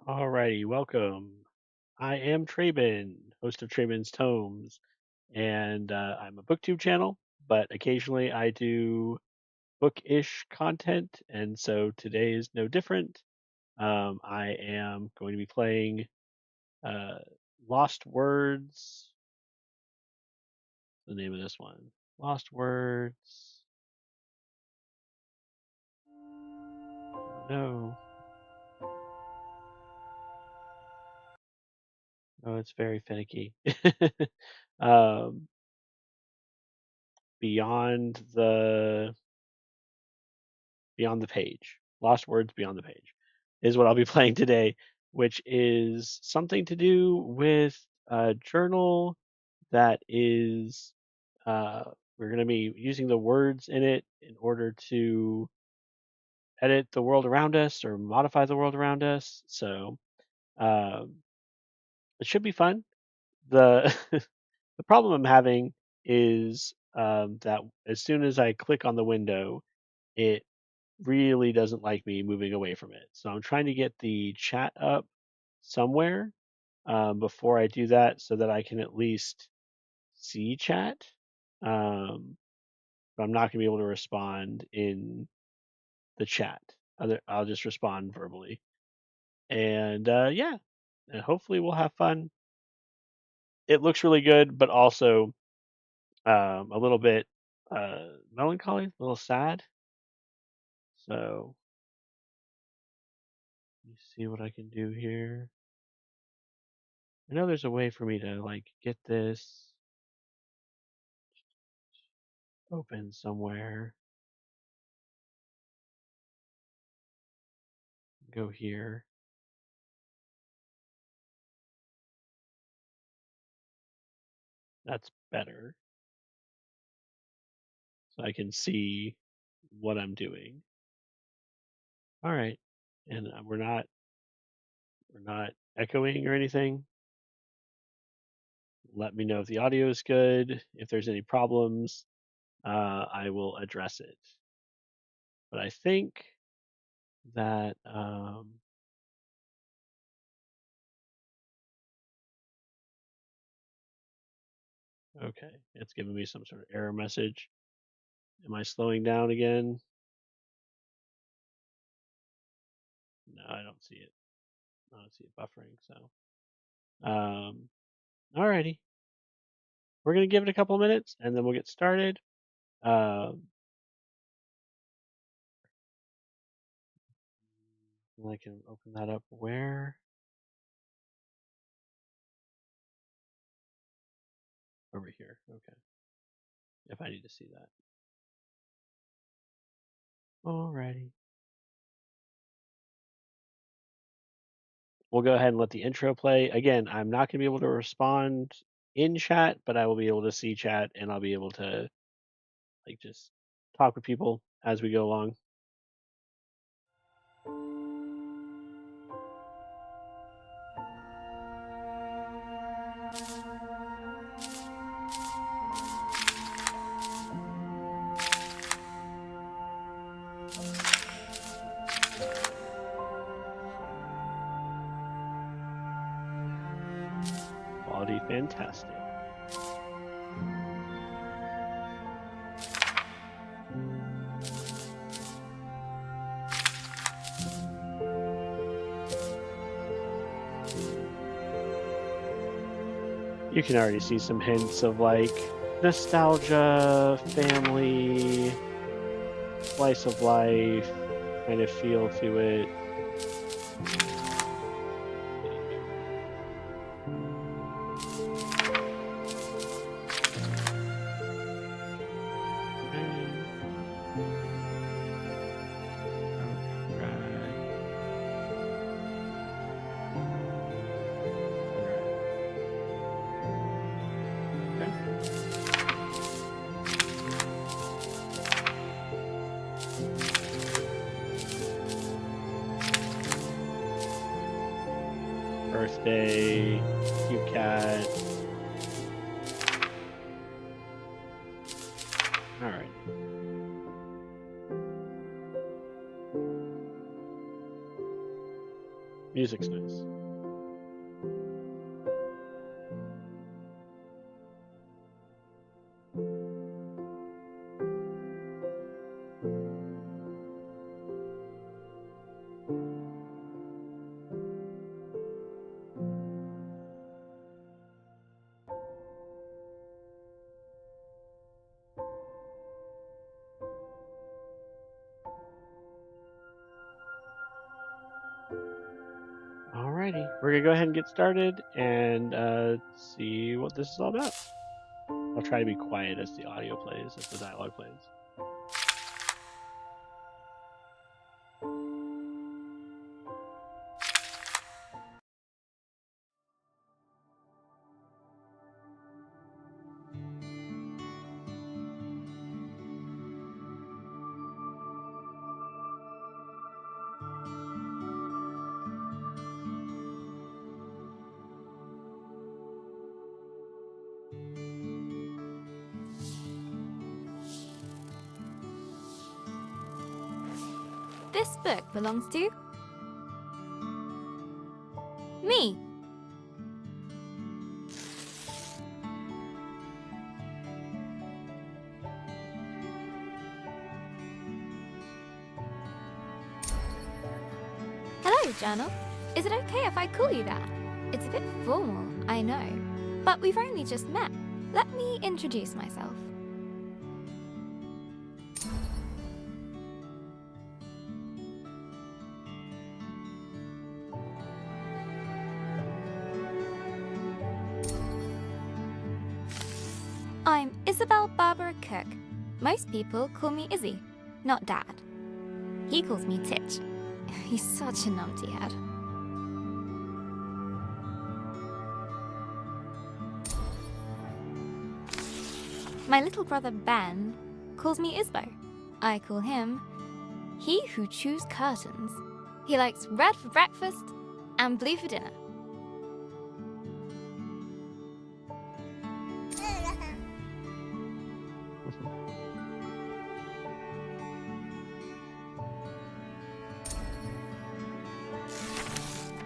Alrighty, welcome. I am Traben, host of Traben's Tomes, and I'm a booktube channel, but occasionally I do bookish content, and so today is no different. I am going to be playing uh, Lost Words. The name of this one, Lost Words. No, no, it's very finicky. um, beyond the Beyond the Page. Lost Words Beyond the Page is what I'll be playing today, which is something to do with a journal that is we're going to be using the words in it in order to edit the world around us or modify the world around us. So um, it should be fun. The the problem I'm having is that as soon as I click on the window, it really doesn't like me moving away from it. So I'm trying to get the chat up somewhere before I do that so that I can at least see chat. Um, but I'm not going to be able to respond in the chat. I'll just respond verbally. And yeah, and hopefully we'll have fun. It looks really good, but also a little bit melancholy, a little sad. So let me see what I can do here. I know there's a way for me to like get this open somewhere. Go here. That's better. So I can see what I'm doing. All right. And we're not echoing or anything. Let me know if the audio is good. If there's any problems, I will address it. But I think that okay, it's giving me some sort of error message. Am I slowing down again? No, I don't see it. I don't see it buffering. So, alrighty, we're gonna give it a couple minutes and then we'll get started. Um, and I can open that up where? Over here. Okay. If I need to see that. Alrighty. We'll go ahead and let the intro play. Again, I'm not going to be able to respond in chat, but I will be able to see chat and I'll be able to like just talk with people as we go along. Quality fantastic. You can already see some hints of like nostalgia, family, slice of life kind of feel to it. Birthday, cute cat. All right. Music's nice. Alrighty, we're gonna go ahead and get started and see what this is all about. I'll try to be quiet as the audio plays, as the dialogue plays. This book belongs to me. Hello, Journal. Is it okay if I call you that? It's a bit formal, I know, but we've only just met. Let me introduce myself. I'm Isabel Barbara Cook. Most people call me Izzy, not Dad. He calls me Titch. He's such a numpty head. My little brother Ben calls me Isbo. I call him He Who Chews Curtains. He likes red for breakfast and blue for dinner.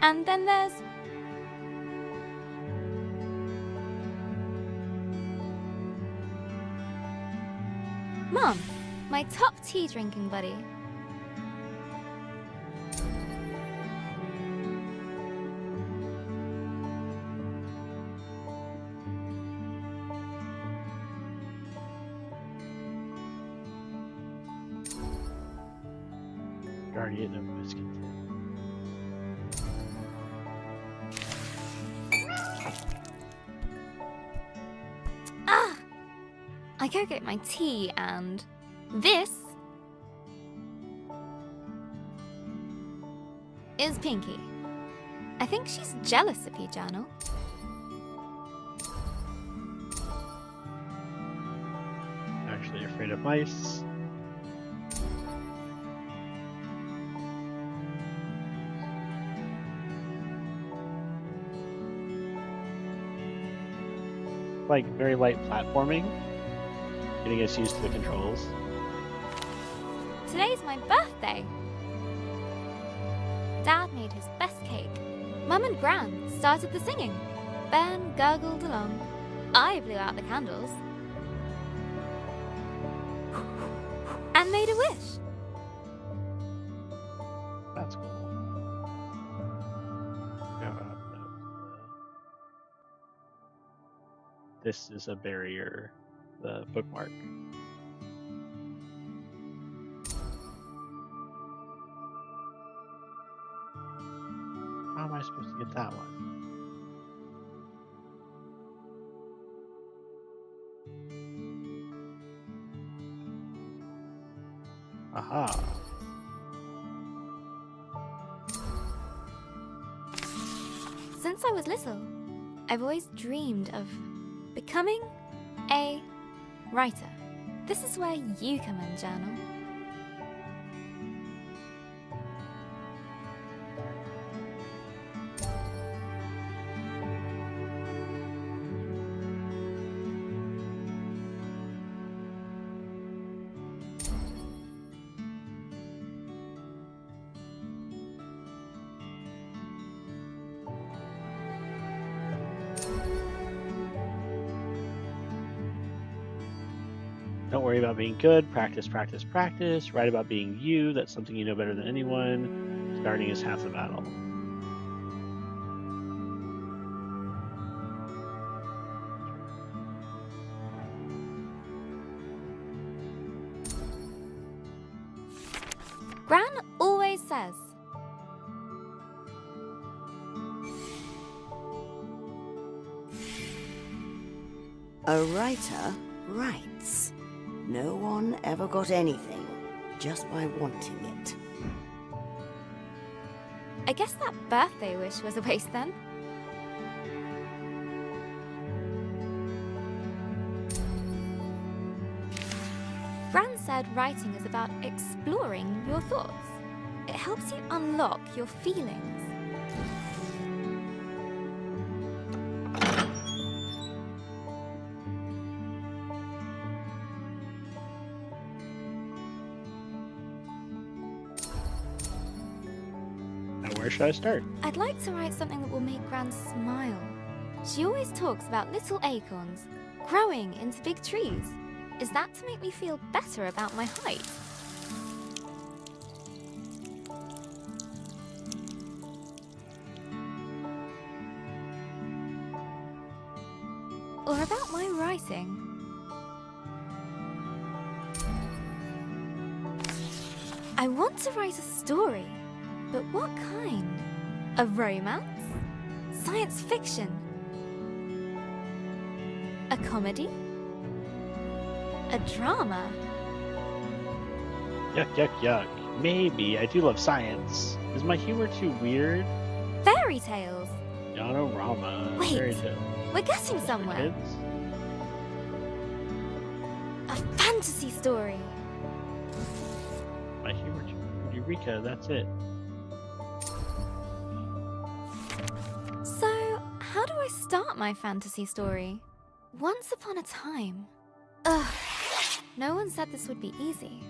And then there's Mom, my top tea drinking buddy. Guardian of Biscuit. I go get my tea and this is Pinky. I think she's jealous of you, Journal. Actually afraid of mice. Like very light platforming. Getting us used to the controls. Today's my birthday. Dad made his best cake. Mum and Gran started the singing. Ben gurgled along. I blew out the candles. And made a wish. That's cool. This is a barrier, the bookmark. How am I supposed to get that one? Aha. Since I was little, I've always dreamed of becoming a writer. This is where you come in, Journal. worry about being good. Practice, practice, practice. Write about being you. That's something you know better than anyone. Starting is half the battle. Gran always says, A writer writes. No one ever got anything just by wanting it. I guess that birthday wish was a waste then. Gran said writing is about exploring your thoughts. It helps you unlock your feelings. Now, where should I start? I'd like to write something that will make Gran smile. She always talks about little acorns growing into big trees. Is that to make me feel better about my height? Or about my writing? I want to write a story, but what kind? A romance? Science fiction? A comedy? A drama? Yuck, yuck, yuck. Maybe. I do love science. Is my humor too weird? Fairy tales? Donorama. Wait. Fairy tale. We're getting For somewhere. kids? A fantasy story. My humor too weird. Eureka, that's it. So, how do I start my fantasy story? Once upon a time. Ugh. No one said this would be easy.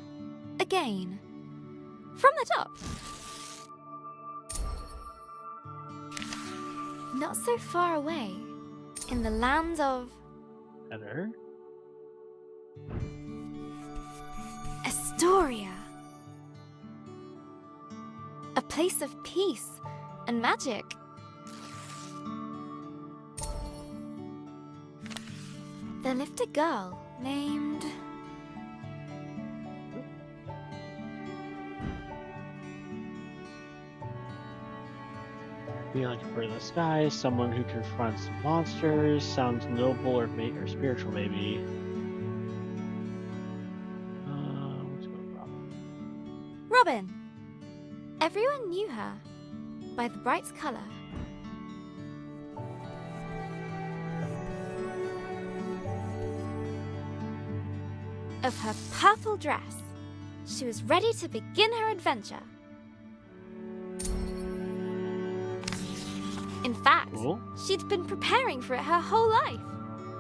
Again. From the top. Not so far away. In the land of Better. Astoria. A place of peace and magic. There lived a girl named... Being like a bird in the sky, someone who confronts monsters, sounds noble or spiritual, maybe. Let's go with Robin. Robin. Everyone knew her by the bright color. Of her purple dress. She was ready to begin her adventure. In fact, Cool. she'd been preparing for it her whole life,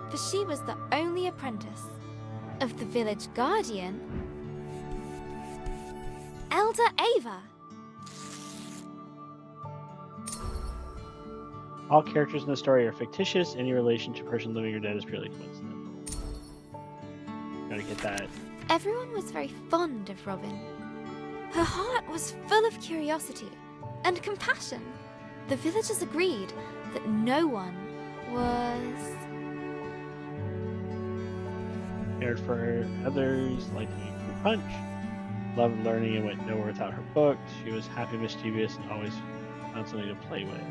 for she was the only apprentice of the village guardian, Elder Ava. All characters in the story are fictitious. Any relation to a person living or dead is purely coincidental. Gotta get that. Everyone was very fond of Robin. Her heart was full of curiosity and compassion. The villagers agreed that no one was... Cared for others, liked to eat fruit punch, loved learning and went nowhere without her books. She was happy, mischievous, and always found something to play with.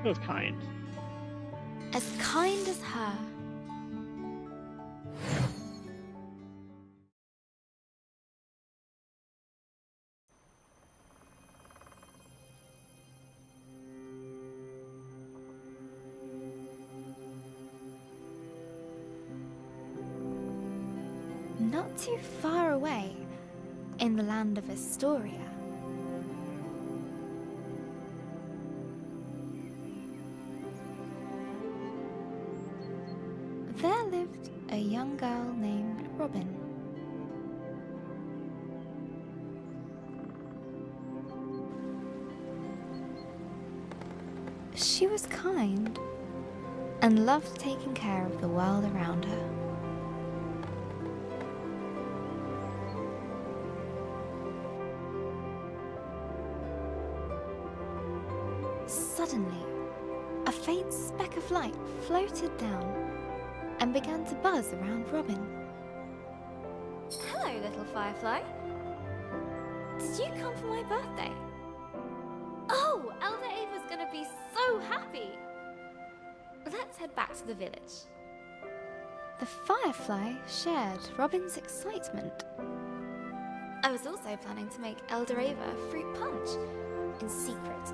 Go with kind. as kind as her. Not too far away, in the land of Astoria, there lived a young girl named Robin. She was kind and loved taking care of the world around her. Suddenly, a faint speck of light floated down and began to buzz around Robin. Hello, little firefly. Did you come for my birthday? Oh, Elder Ava's gonna be so happy! Let's head back to the village. The firefly shared Robin's excitement. I was also planning to make Elder Ava a fruit punch in secret.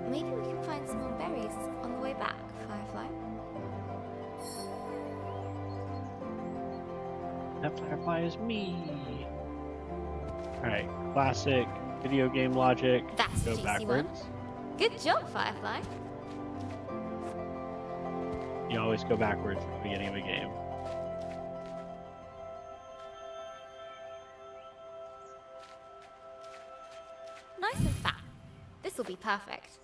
Maybe we can find some more berries on the way back, Firefly. That firefly is me. Alright, classic video game logic. That's a Go juicy backwards. one. Good job, Firefly. You always go backwards at the beginning of a game. Nice and fat. This will be perfect.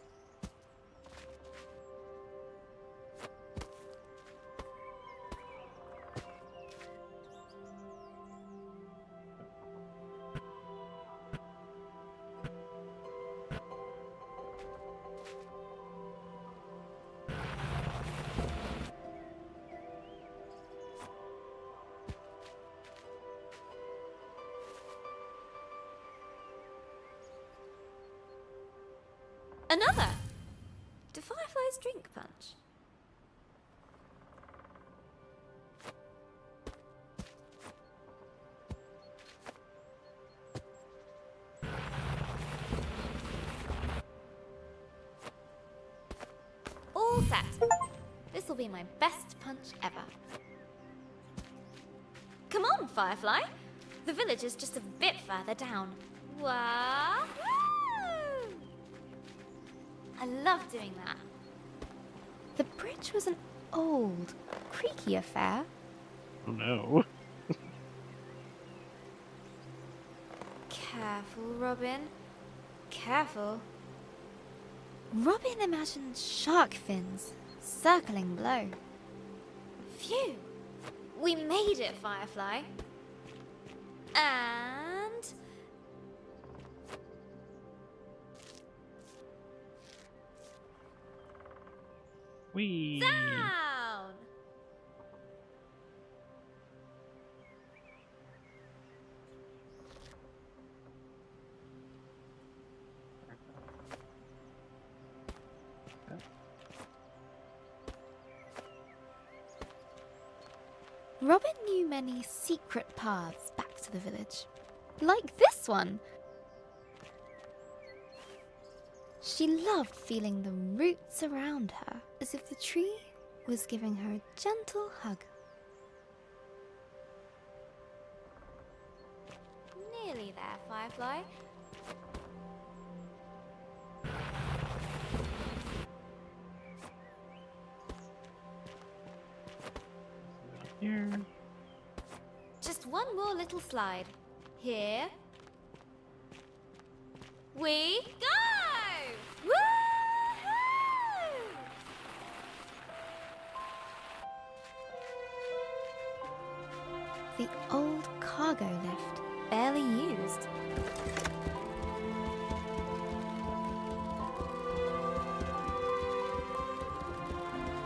Another! Do fireflies drink punch? All set. This will be my best punch ever. Come on, Firefly. The village is just a bit further down. Wahoo! I love doing that. The bridge was an old, creaky affair. Oh no. Careful, Robin. Careful. Robin imagined shark fins circling below. Phew! We made it, Firefly. And... Whee! down! Robin knew many secret paths back to the village, like this one. She loved feeling the roots around her, as if the tree was giving her a gentle hug. Nearly there, Firefly. Here. Just one more little slide. Here we go! Woohoo! The old cargo lift, barely used.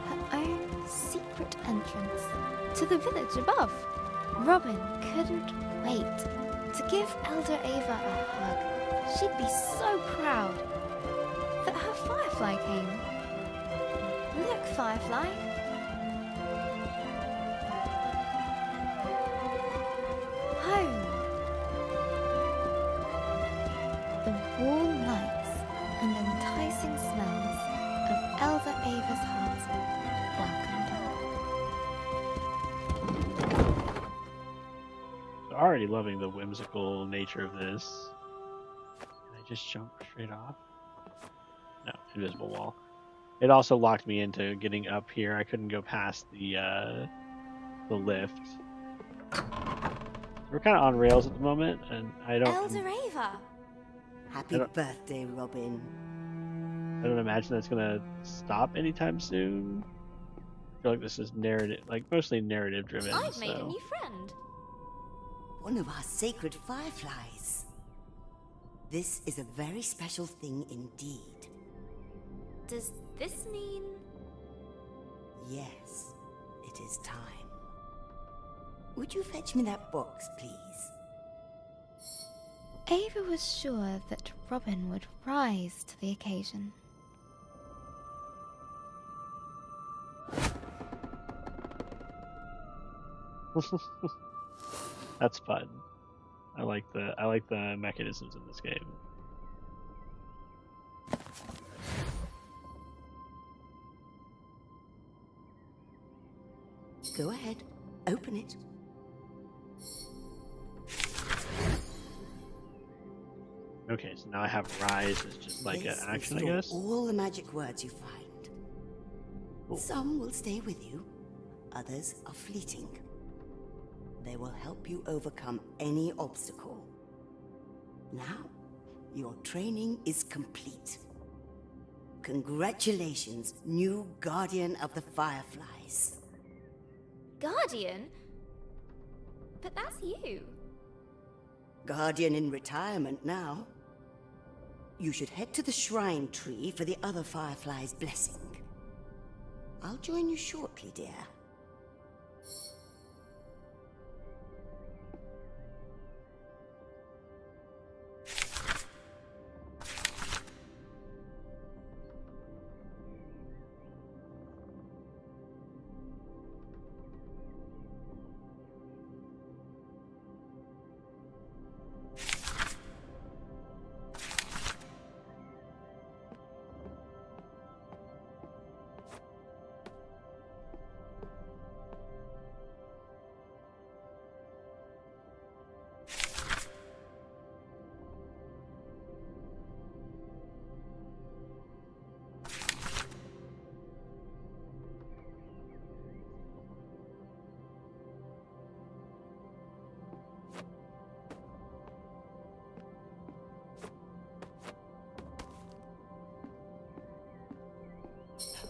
Her own secret entrance to the village above. Robin couldn't wait to give Elder Ava a hug. She'd be so proud that her Firefly came. Look, Firefly. Home. The warm lights and enticing smells of Elder Ava's heart welcomed her. Already loving the whimsical nature of this. Can I just jump straight off? No, invisible wall. It also locked me into getting up here. I couldn't go past the lift. We're kind of on rails at the moment, and I don't. Elder Ava. Happy birthday, Robin. I don't imagine that's gonna stop anytime soon. I feel like this is narrative, like mostly narrative driven. I've made a So new friend. One of our sacred fireflies. This is a very special thing indeed. Does this mean... Yes, it is time. Would you fetch me that box, please? Ava was sure that Robin would rise to the occasion. that's fun. I like the mechanisms in this game. Go ahead, open it. Okay, so now I have rise as just like an This will action, I store guess. all the magic words you find. Cool. Some will stay with you, others are fleeting. They will help you overcome any obstacle. Now, your training is complete. Congratulations, new Guardian of the Fireflies. Guardian? But that's you. Guardian in retirement now. You should head to the shrine tree for the other Firefly's blessing. I'll join you shortly, dear.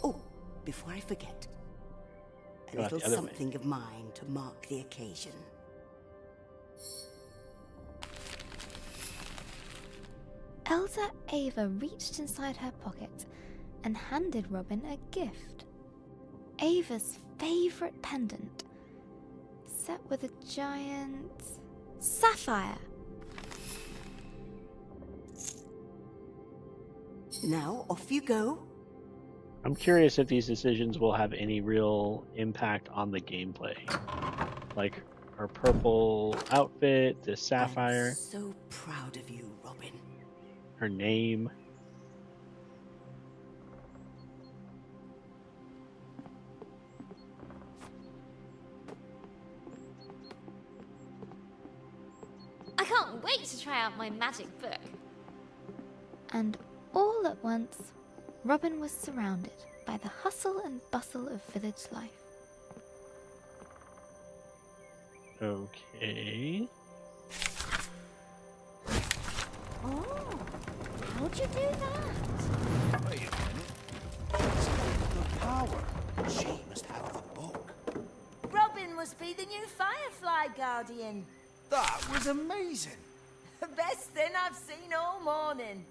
Oh, before I forget, a Go out little the other way. something of mine to mark the occasion. Elder Ava reached inside her pocket and handed Robin a gift. Ava's favourite pendant, set with a giant sapphire. Now, off you go. I'm curious if these decisions will have any real impact on the gameplay. Like her purple outfit, this sapphire, I'm so proud of you, Robin. her name. I can't wait to try out my magic book. And all at once, Robin was surrounded by the hustle and bustle of village life. Okay. Oh, how'd you do that? Wait a minute. She's got the power. She must have the book. Robin must be the new Firefly Guardian. That was amazing. The best thing I've seen all morning.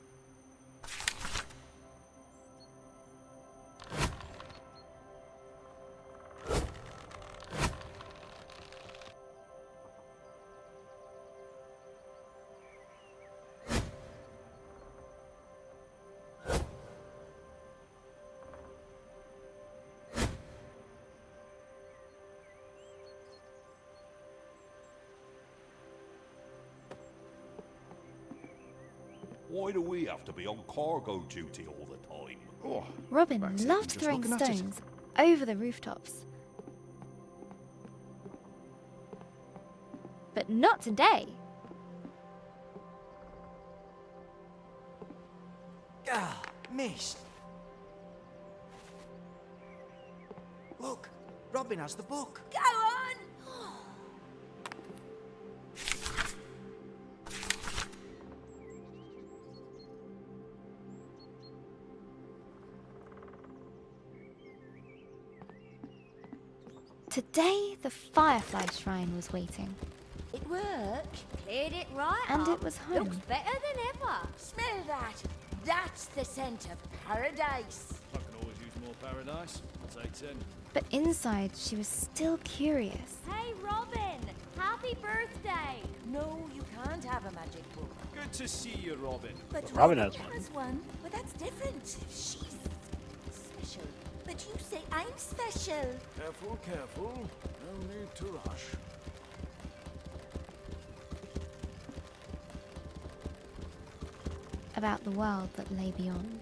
Why do we have to be on cargo duty all the time? Oh, Robin Back to loved just throwing looking at it. stones over the rooftops. But not today. ah, missed. Look, Robin has the book. Go on! Today, the Firefly Shrine was waiting, It worked. cleared it right and up. it was home. Looks better than ever. Smell that. That's the scent of paradise. I can always use more paradise. I'll take 10. But inside, she was still curious. Hey, Robin! Happy birthday! No, you can't have a magic book. Good to see you, Robin. But Robin Robin has one. one. But that's different. She's special. But you say I'm special. Careful, careful. No need to rush. About the world that lay beyond.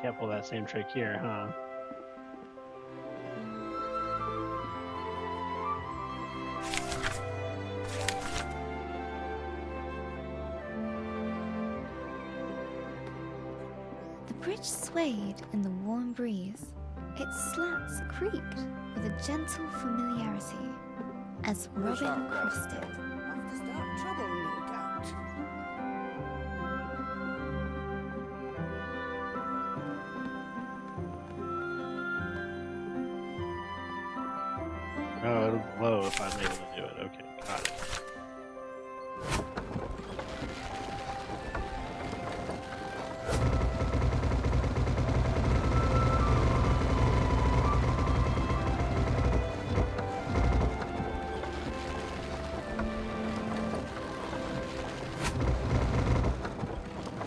Can't pull that same trick here, huh? The bridge swayed in the warm breeze. Its slats creaked with a gentle familiarity as Robin crossed it. Off to start trouble, no doubt. Oh, it'll blow if I'm able to do it. Okay, got it.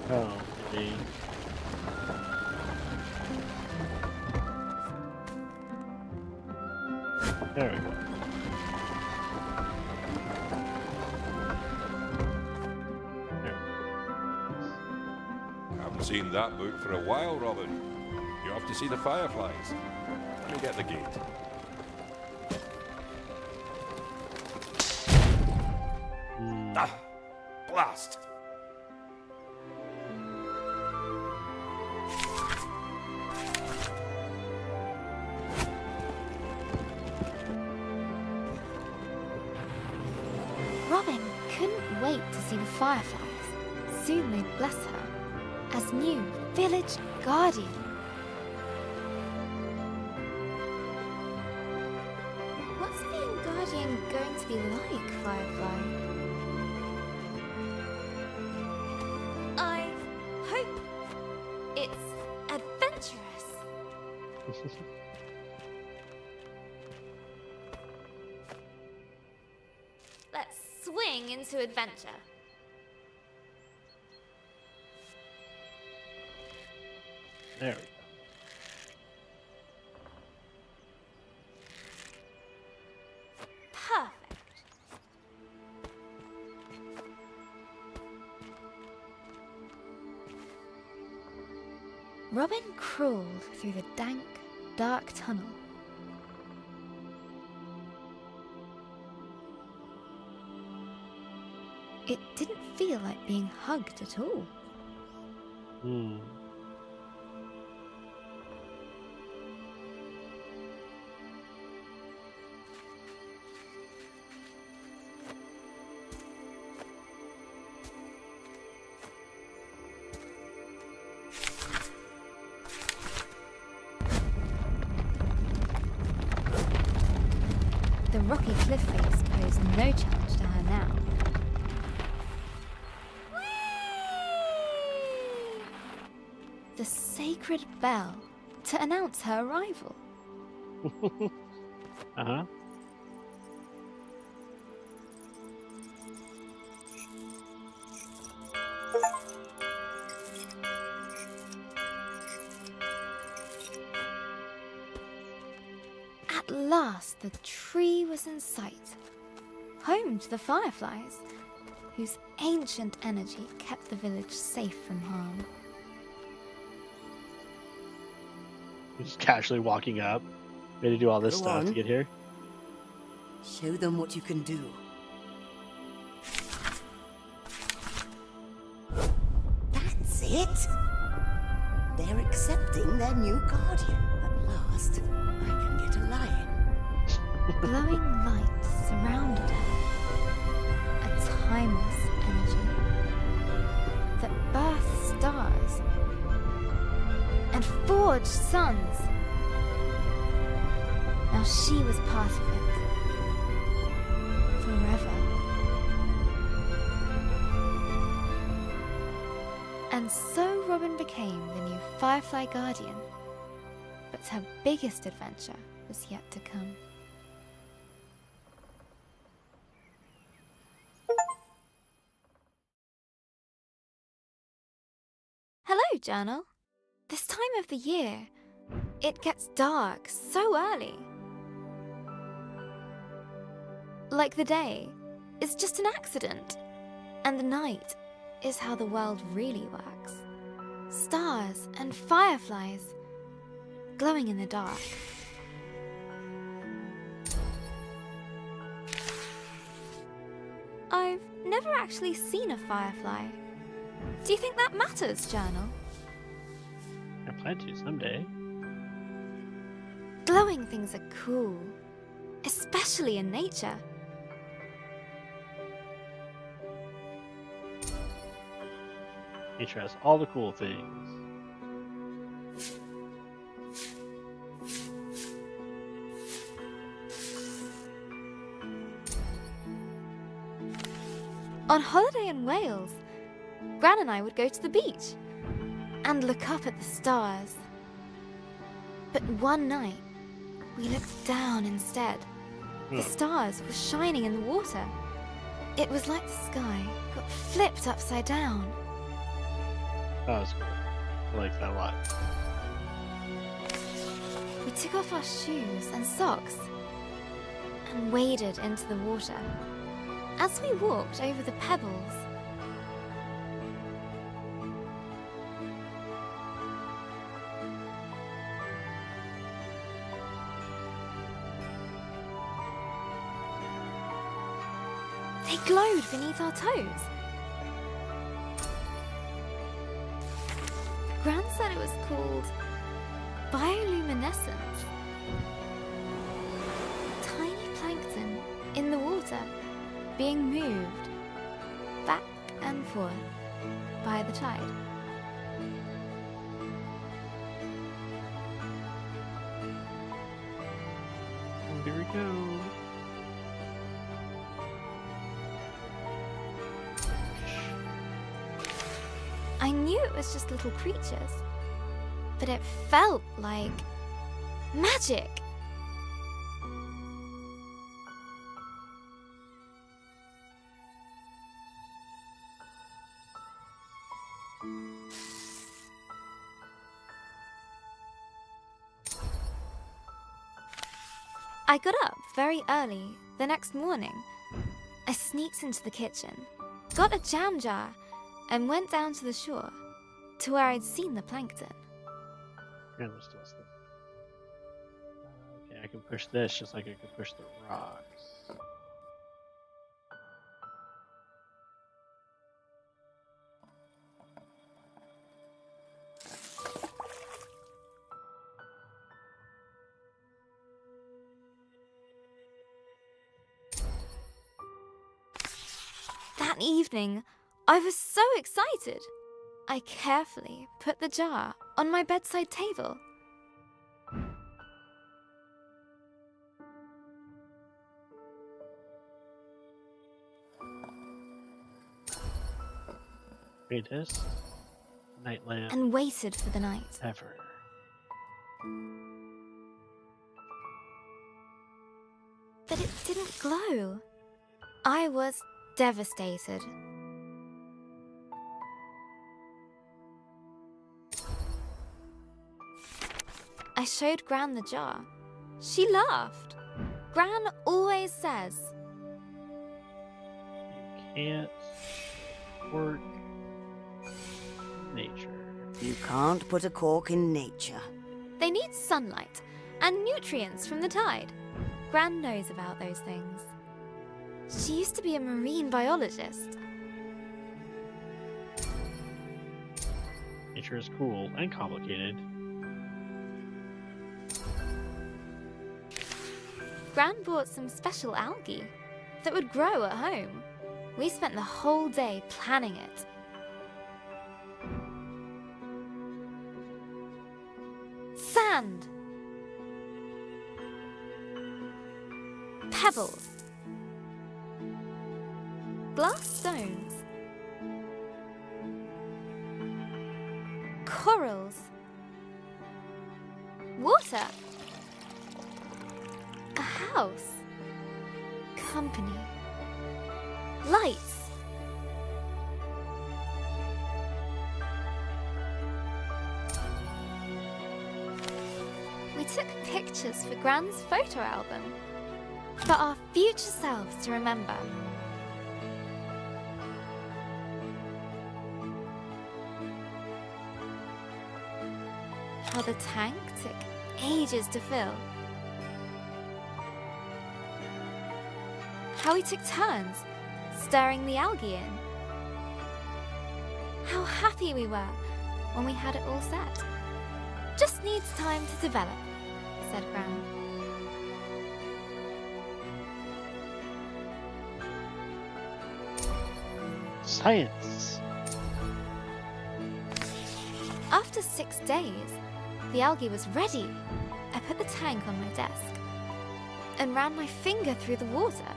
Oh, maybe. There we go. Haven't seen that book for a while, Robin. You have to see the fireflies. Let me get the gate. Ah! Blast! Robin couldn't wait to see the fireflies. Soon they'd bless her as new village guardian. What's being guardian going to be like, Firefly? I hope it's adventurous. Let's swing into adventure. There we go. Perfect. Robin crawled through the dank, dark tunnel. It didn't feel like being hugged at all. Hmm. The rocky cliff face posed no challenge to her now. The sacred bell to announce her arrival. Uh-huh. At last, the tree was in sight, home to the fireflies, whose ancient energy kept the village safe from harm. Just casually walking up. Ready to do all this Go stuff to on. get here. Show them what you can do. That's it. They're accepting their new guardian. At last, I can get a lion. Glowing light surrounded her. A timeless energy that birthed stars and forged suns. Now she was part of it. Forever. And so Robin became the new Firefly Guardian. But her biggest adventure was yet to come. Hello, Journal. This time of the year, it gets dark so early. Like the day is just an accident, and the night is how the world really works. Stars and fireflies glowing in the dark. I've never actually seen a firefly. Do you think that matters, Journal? I plan to someday. Glowing things are cool, especially in nature. Nature has all the cool things. On holiday in Wales, Gran and I would go to the beach and look up at the stars. But one night, we looked down instead. The stars were shining in the water. It was like the sky got flipped upside down. That was cool. I like that a lot. We took off our shoes and socks and waded into the water. As we walked over the pebbles, they glowed beneath our toes. Gran said it was called bioluminescence. Tiny plankton in the water being moved back and forth by the tide. Oh, here we go. I knew it was just little creatures, but it felt like magic. I got up very early the next morning. I sneaked into the kitchen, got a jam jar, and went down to the shore, to where I'd seen the plankton. Gran was still asleep. Okay, I can push this just like I can push the rocks. That evening, I was so excited. I carefully put the jar on my bedside table. Greatest night lamp And waited for the night. ever. But it didn't glow. I was devastated. I showed Gran the jar. She laughed. Gran always says, You can't work nature. You can't put a cork in nature. they need sunlight and nutrients from the tide. Gran knows about those things. She used to be a marine biologist. Nature is cool and complicated. Gran bought some special algae that would grow at home. We spent the whole day planning it. Sand. Pebbles. Glass stones. Corals. Water. A house. Company. Lights. We took pictures for Gran's photo album for our future selves to remember. How the tank took ages to fill. How we took turns stirring the algae in. How happy we were when we had it all set. Just needs time to develop, said Gran. Science. After 6 days, the algae was ready. I put the tank on my desk and ran my finger through the water.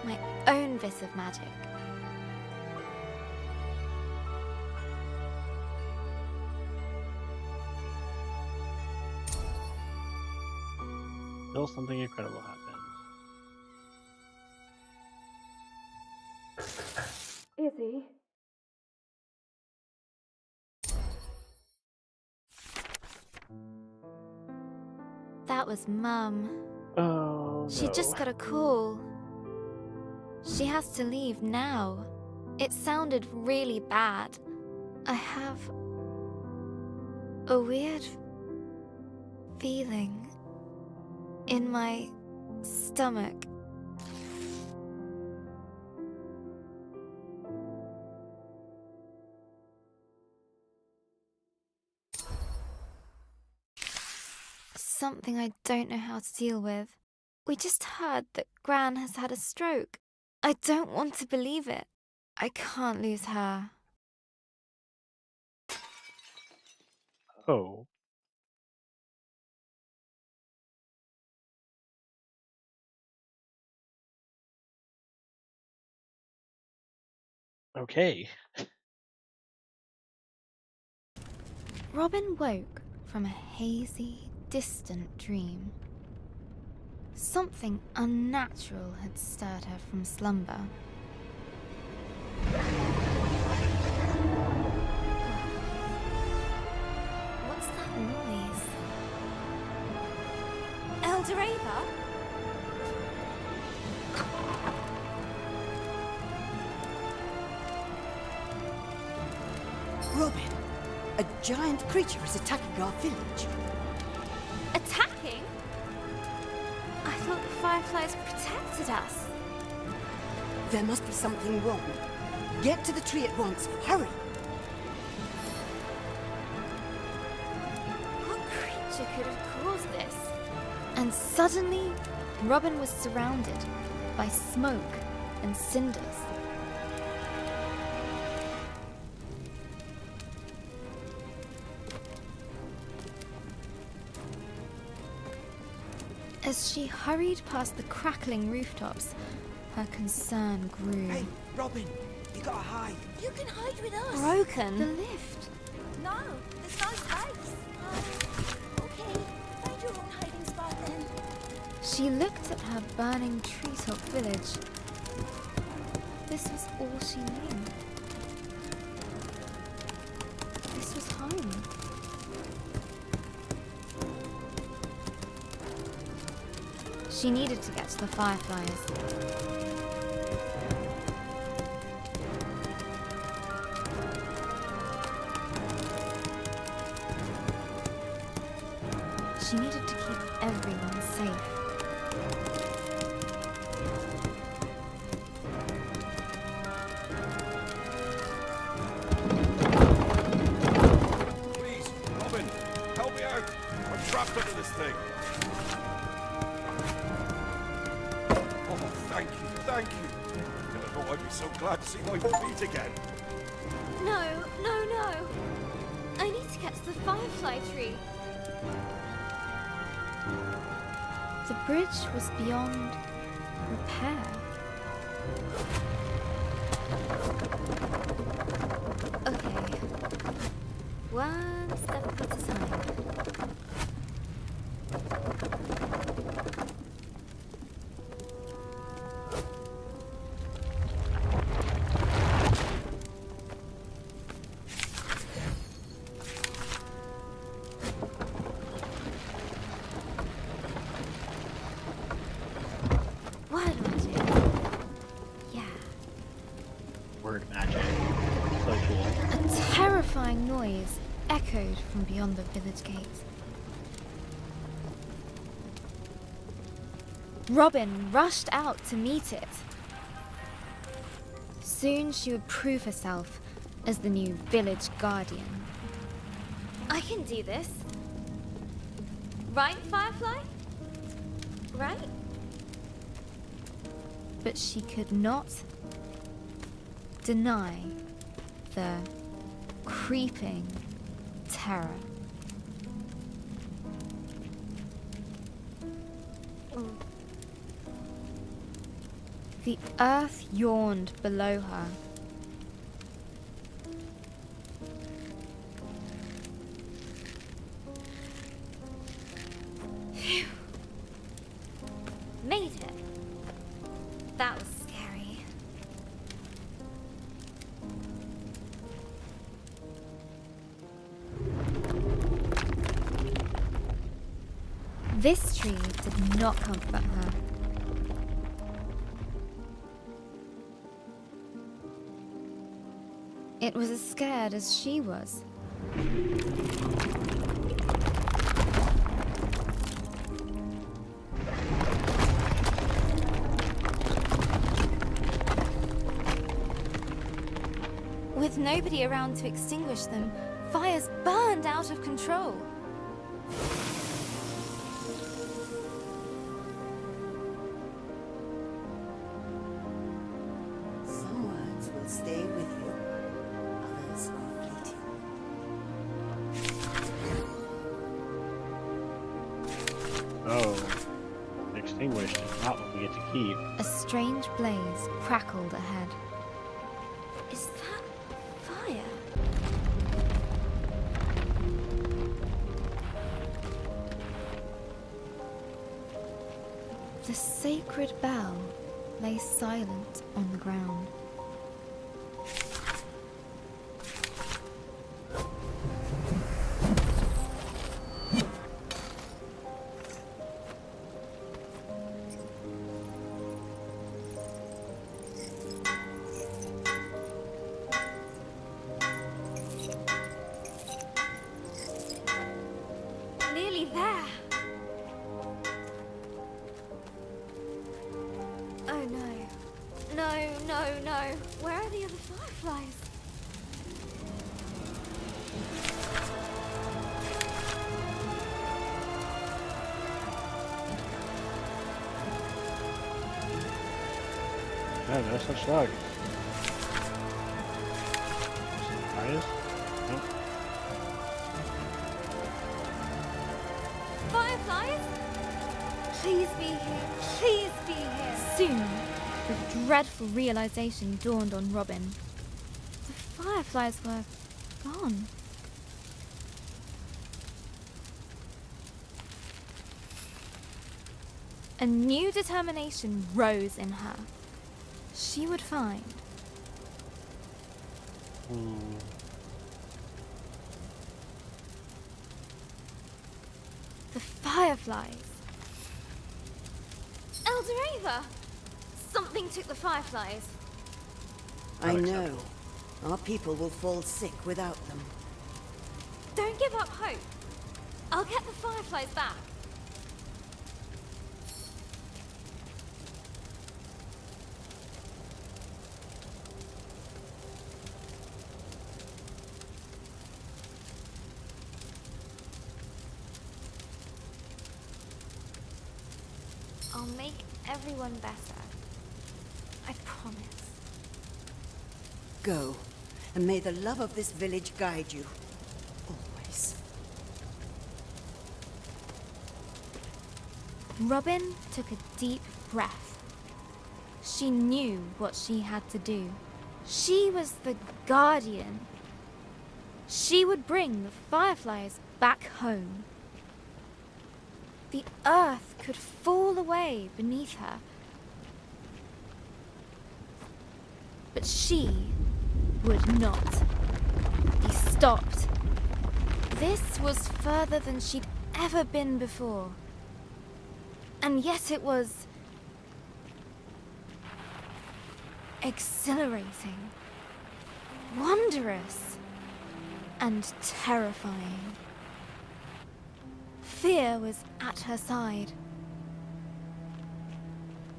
My own bit of magic. Still something incredible happened. Izzy. That was Mum. Oh, She no. just got a call. She has to leave now. It sounded really bad. I have a weird feeling in my stomach. Something I don't know how to deal with. We just heard that Gran has had a stroke. I don't want to believe it. I can't lose her. Oh. Okay. Robin woke from a hazy, distant dream. Something unnatural had stirred her from slumber. What's that noise? Elder Ava? Robin, a giant creature is attacking our village. Attacking? I thought the fireflies protected us. There must be something wrong. Get to the tree at once. Hurry! What creature could have caused this? And suddenly, Robin was surrounded by smoke and cinders. As she hurried past the crackling rooftops, her concern grew. Hey, Robin, you gotta hide. You can hide with us. Broken. The lift. No, there's no space. Okay, find your own hiding spot then. She looked at her burning treetop village. This was all she knew. This was home. She needed to get to the fireflies. She needed to keep everyone safe. Please, Robin, help me out. I'm trapped under this thing. thank you. Never thought I'd be so glad to see my feet again. No, no, no. I need to get to the firefly tree. The bridge was beyond repair. Okay. One step at a time. Word magic. Yeah. Word magic. So cool. A terrifying noise echoed from beyond the village gate. Robin rushed out to meet it. Soon she would prove herself as the new village guardian. I can do this. Right, Firefly? Right? But she could not deny the creeping terror. The earth yawned below her. Phew. Made it. That was scary. This tree did not comfort her. It was as scared as she was. With nobody around to extinguish them, fires burned out of control. Some words will stay with you, others are fleeting. Oh. Extinguished is not what we get to keep. A strange blaze crackled ahead. Is that fire? The sacred bell lay silent on the ground. Nearly there. Oh no. No, no, no. Where are the other fireflies? No, no such luck. Fires? Nope. Fireflies? Please be here. Please be here. Soon, the dreadful realization dawned on Robin. The fireflies were gone. A new determination rose in her. She would find. The fireflies. Elder Ava! Something took the fireflies. I know. Our people will fall sick without them. Don't give up hope. I'll get the fireflies back. I'll make everyone better. I promise. Go, and may the love of this village guide you. Always. Robin took a deep breath. She knew what she had to do. She was the guardian. She would bring the fireflies back home. The earth could fall away beneath her. But she would not be stopped. This was further than she'd ever been before. And yet it was exhilarating, wondrous, and terrifying. Fear was at her side,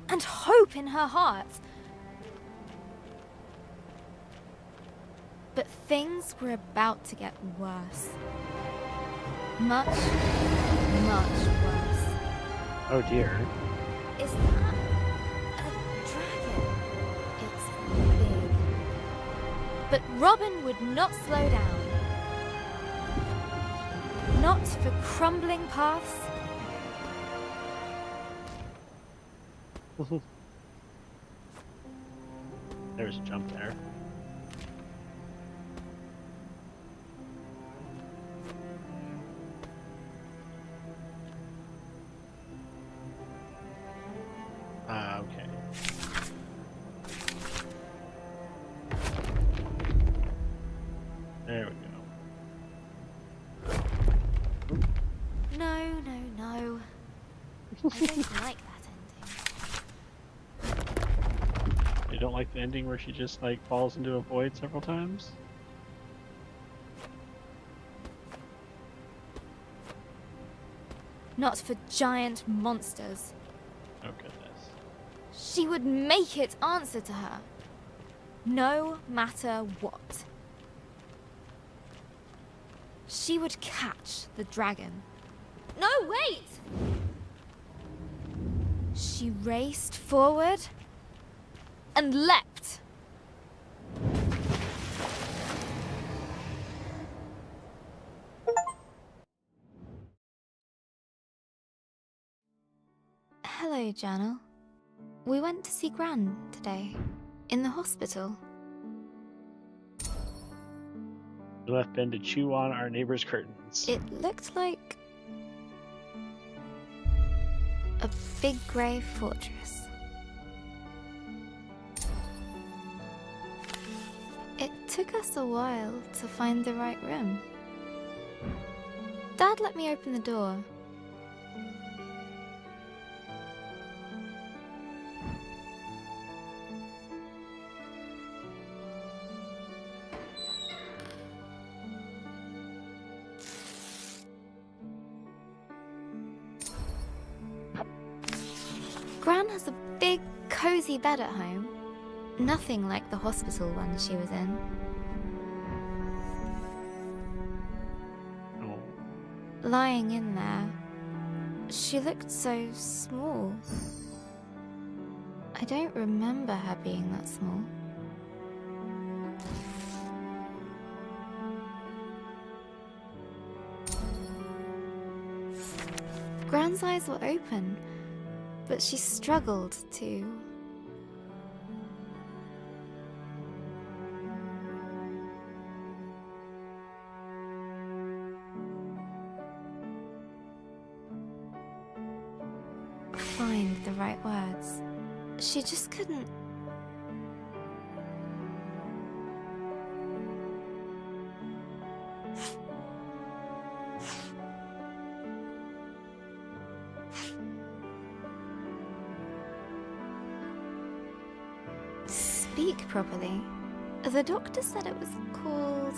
and hope in her heart. But things were about to get worse. Much, much worse. Oh dear. Is that a dragon? It's big. But Robin would not slow down. Not for crumbling paths. There's a jump there. Okay. There we go. No. I don't like that ending. You don't like the ending where she just like falls into a void several times? Not for giant monsters. Oh goodness. She would make it answer to her. No matter what. She would catch the dragon. No, wait! She raced forward and leapt. Hello, Journal. We went to see Gran today, in the hospital. We left Ben to chew on our neighbor's curtains. It looked like a big grey fortress. It took us a while to find the right room. Dad let me open the door. Gran has a big, cozy bed at home. Nothing like the hospital one she was in. Oh. Lying in there, she looked so small. I don't remember her being that small. Gran's eyes were open, but she struggled to. Find the right words. She just couldn't. Speak properly. The doctor said it was called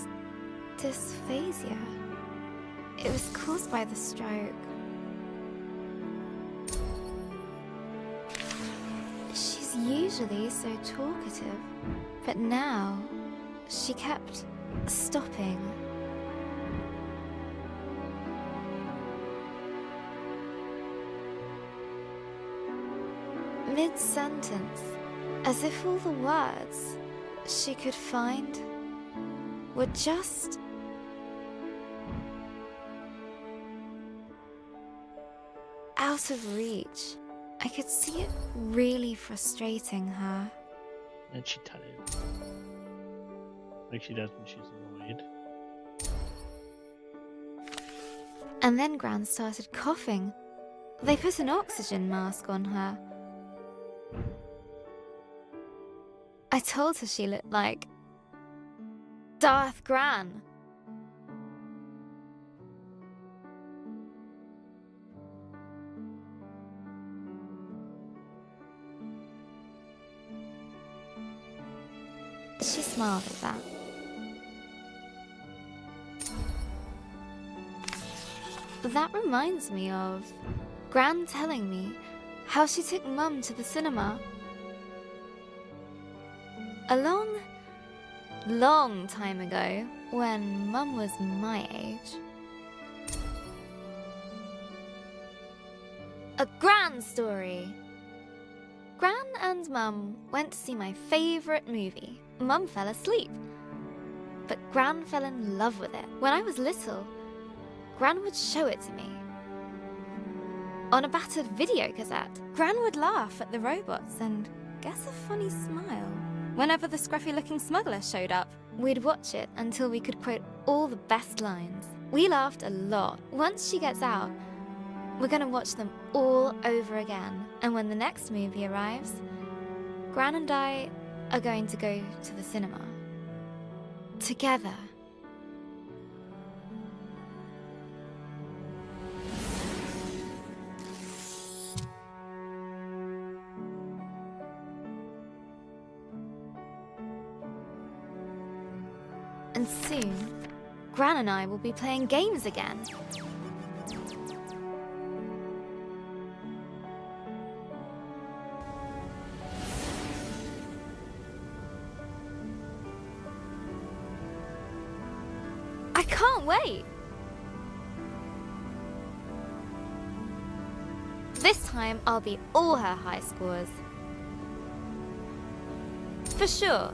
dysphasia. It was caused by the stroke. She's usually so talkative, but now she kept stopping. Mid-sentence, As if all the words she could find were just out of reach. I could see it really frustrating her. And she tutted. Like she does when she's annoyed. And then Gran started coughing. They put an oxygen mask on her. I told her she looked like Darth Gran. She smiled at that. That reminds me of Gran telling me how she took Mum to the cinema. A long, long time ago, when Mum was my age. A Gran story! Gran and Mum went to see my favourite movie. Mum fell asleep, but Gran fell in love with it. When I was little, Gran would show it to me. On a battered video cassette, Gran would laugh at the robots and guess a funny smile whenever the scruffy-looking smuggler showed up. We'd watch it until we could quote all the best lines. We laughed a lot. Once she gets out, we're gonna watch them all over again. And when the next movie arrives, Gran and I are going to go to the cinema. Together. And soon, Gran and I will be playing games again. I can't wait! This time, I'll beat all her high scores. For sure.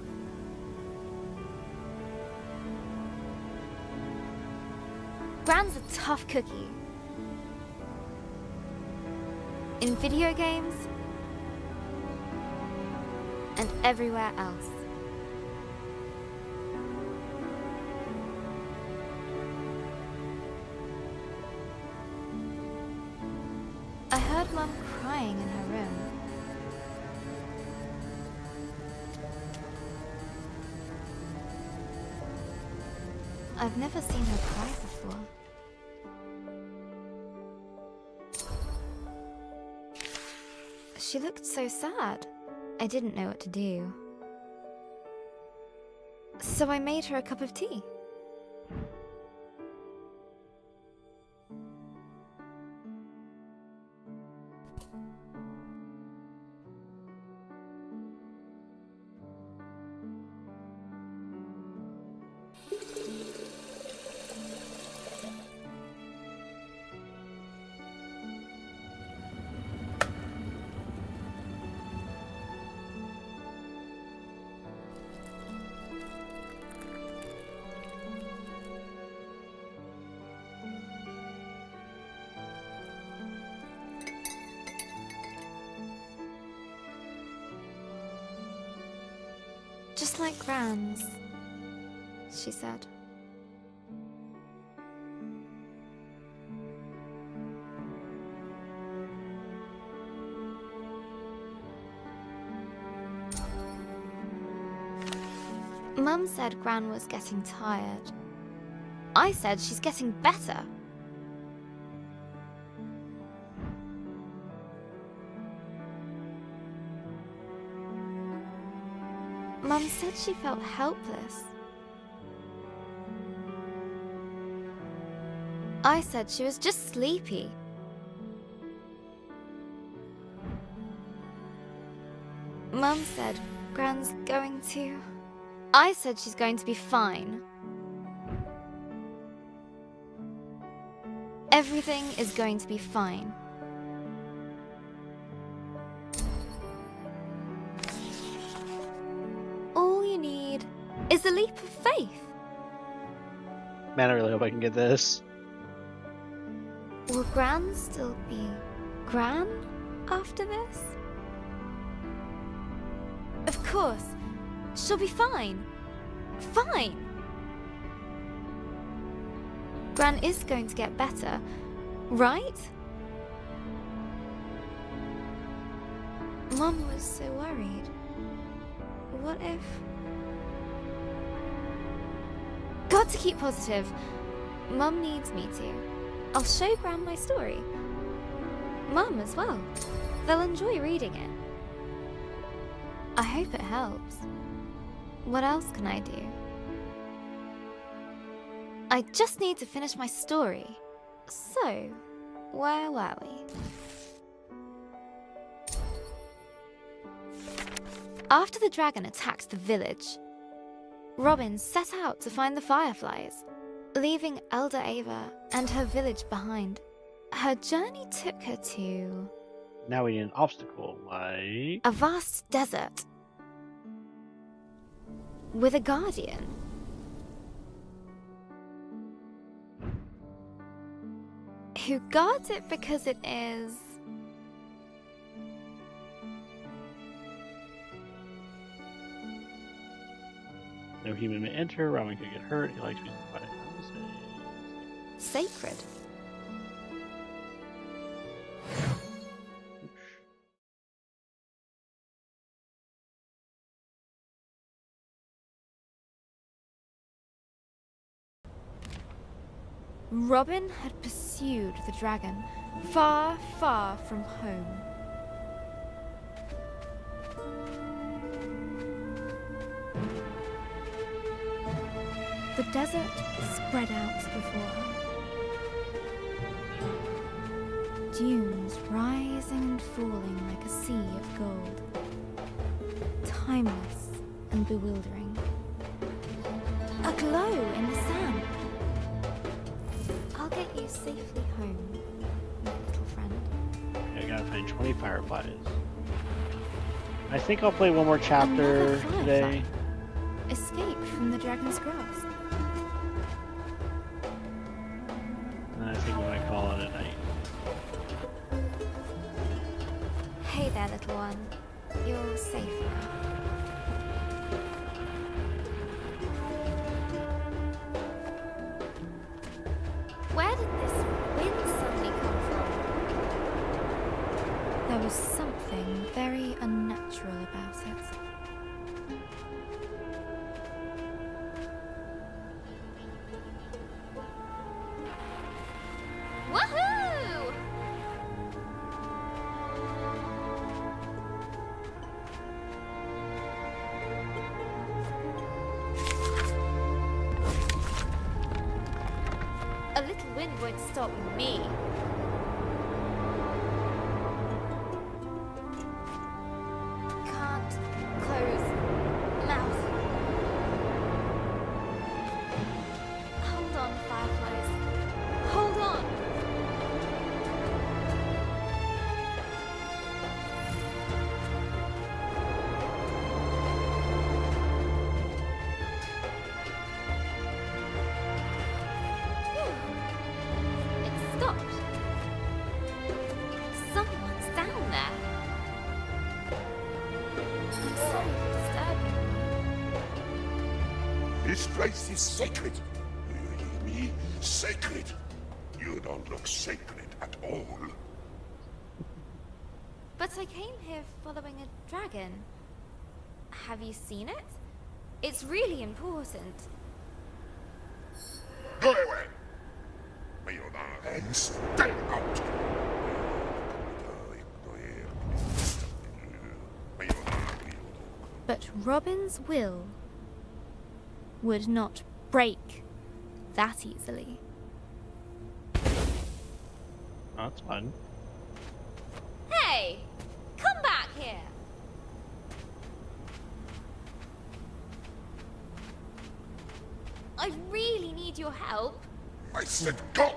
Gran's a tough cookie. In video games and everywhere else. I heard Mum crying in her room. I've never seen her cry before. She looked so sad. I didn't know what to do. So I made her a cup of tea. Just like Gran's, she said. Mum said Gran was getting tired. I said she's getting better. Mum said she felt helpless. I said she was just sleepy. Mum said Gran's going to... I said she's going to be fine. Everything is going to be fine. is a leap of faith. Man, I really hope I can get this. Will Gran still be Gran after this? Of course. She'll be fine. Fine! Gran is going to get better, right? Mum was so worried. What if... Got to keep positive. Mum needs me to. I'll show Gran my story. Mum as well. They'll enjoy reading it. I hope it helps. What else can I do? I just need to finish my story. So, where were we? After the dragon attacked the village, Robin set out to find the fireflies, leaving Elder Ava and her village behind. Her journey took her to Now we need an obstacle, like... a vast desert with a guardian. Who guards it because it is... No human may enter, Robin could get hurt, he likes being quiet. sacred. Robin had pursued the dragon far, far from home. The desert spread out before her. Dunes rising and falling like a sea of gold. Timeless and bewildering. A glow in the sand. I'll get you safely home, my little friend. Okay, I gotta find 20 fireflies. I think I'll play one more chapter Another firefly. today. Escape from the dragon's grasp. And I think we might call it a night. Hey there, little one. You're safe now. Where did this wind suddenly come from? There was something very unnatural about it. Woohoo! A little wind won't stop me. Can't close mouth. Hold on, fireflies. Hold on. Phew. It stopped. Someone's down there. I'm sorry for disturbing you. This place is sacred. Do you hear me? Sacred. You don't look sacred at all. But I came here following a dragon. Have you seen it? It's really important. Go away! May your hands stay out! But Robin's will would not break that easily. Oh, that's fun. Hey! Come back here! I really need your help. I said go!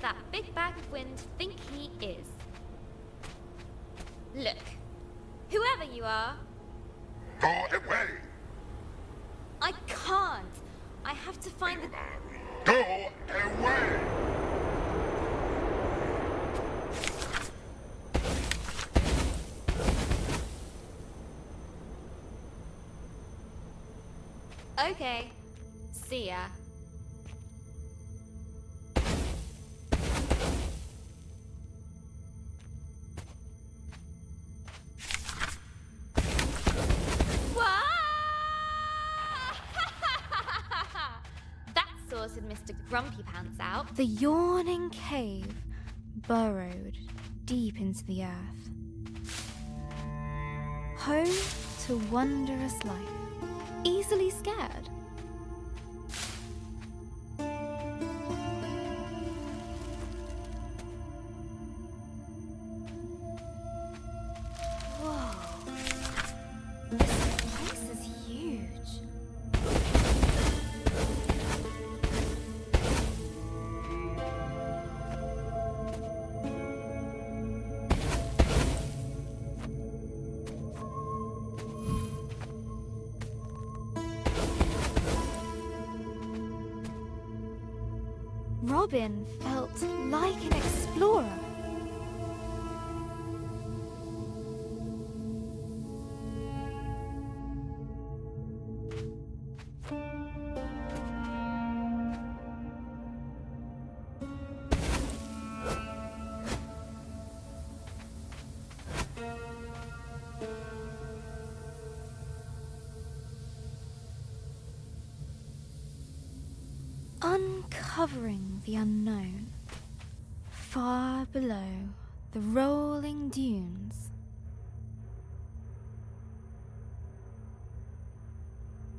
that big bag of wind think he is? Look, whoever you are, Go away! I can't. I have to find the... Go away! Okay, see ya. That sorted Mr. Grumpy Pants out. The yawning cave burrowed deep into the earth. Home to wondrous life. Easily scared. Whoa. This place is huge. Robin felt like an explorer. Uncovering the unknown, far below the rolling dunes.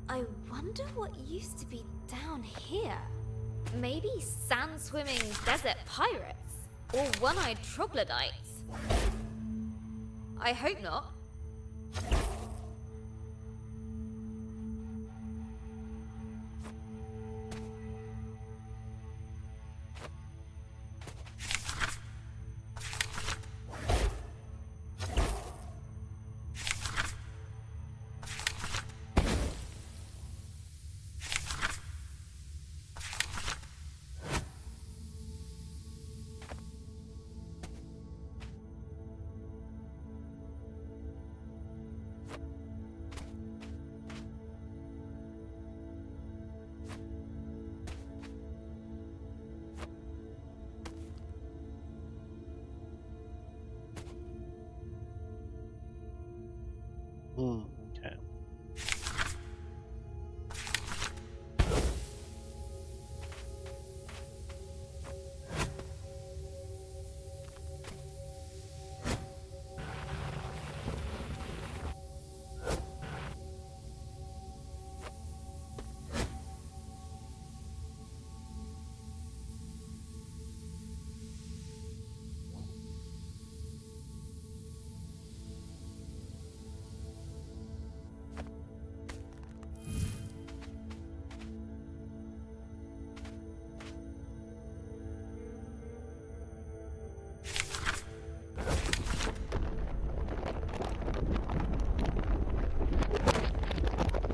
I wonder what used to be down here. Maybe sand-swimming desert pirates? Or one-eyed troglodytes? I hope not. Okay.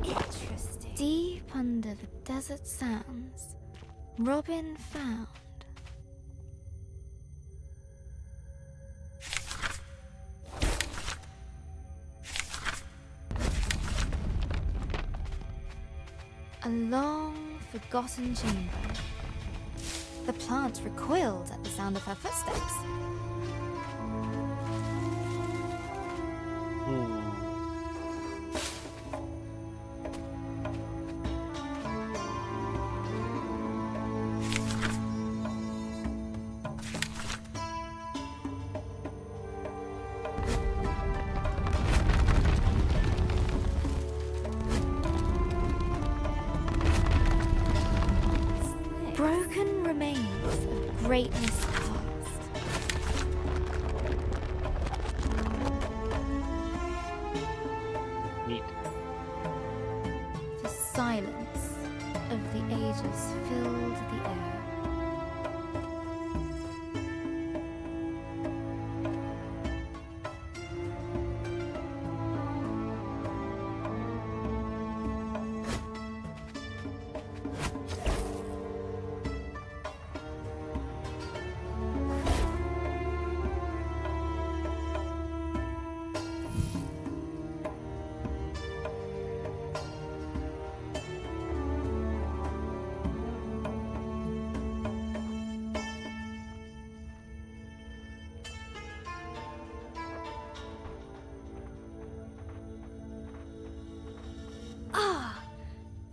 Interesting. Deep under the desert sands, Robin found a long forgotten chamber. The plant recoiled at the sound of her footsteps. Broken remains of greatness past. Neat. The silence of the ages filled the air.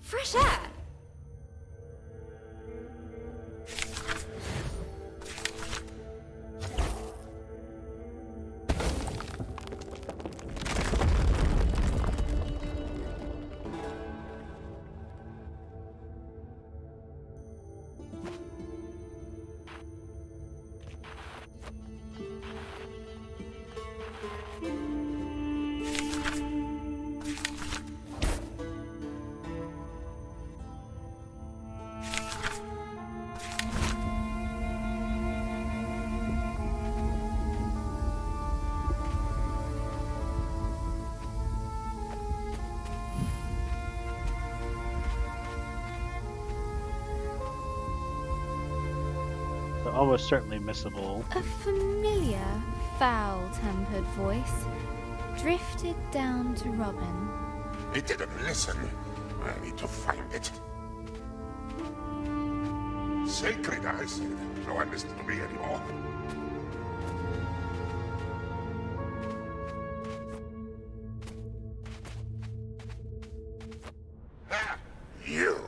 Fresh air! So almost certainly missable. A familiar, foul-tempered voice drifted down to Robin. It didn't listen. I need to find it. Sacred, I said. No one listens to me anymore. Ah, you!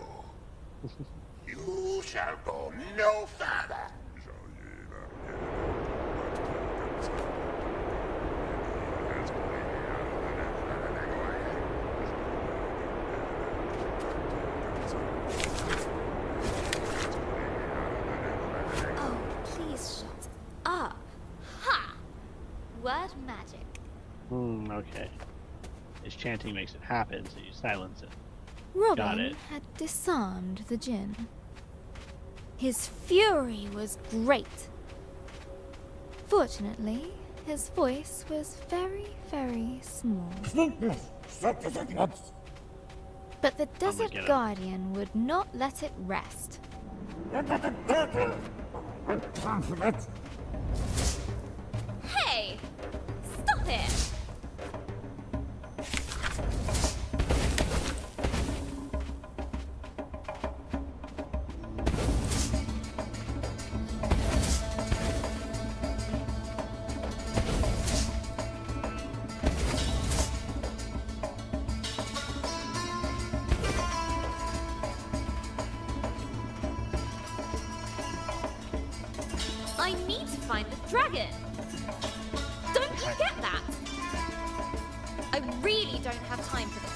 You shall go no further. Oh, please shut up. Ha! Word magic. Okay. His chanting makes it happen, so you silence it. Robin it. had disarmed the djinn. His fury was great. Fortunately, his voice was very, very small. But the Desert get him. Guardian would not let it rest. Hey! Stop it! I need to find the dragon. Don't you get that? I really don't have time for this.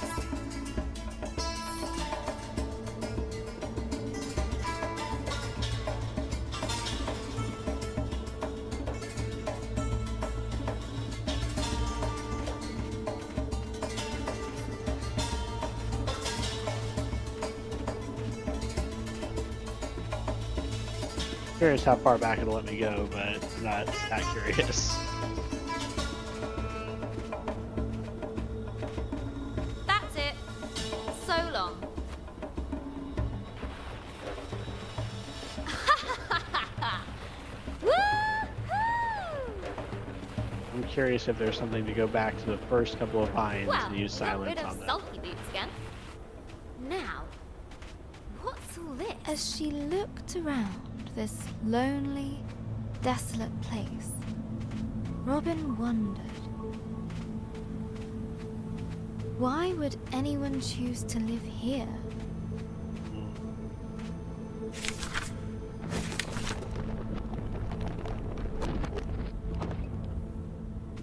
Curious how far back it'll let me go, but not that curious. That's it. So long. Woo-hoo! I'm curious if there's something to go back to the first couple of vines Well, and use got silence rid of on them. sulky boots again. Now, what's all this? As she looked around this lonely, desolate place, Robin wondered. Why would anyone choose to live here?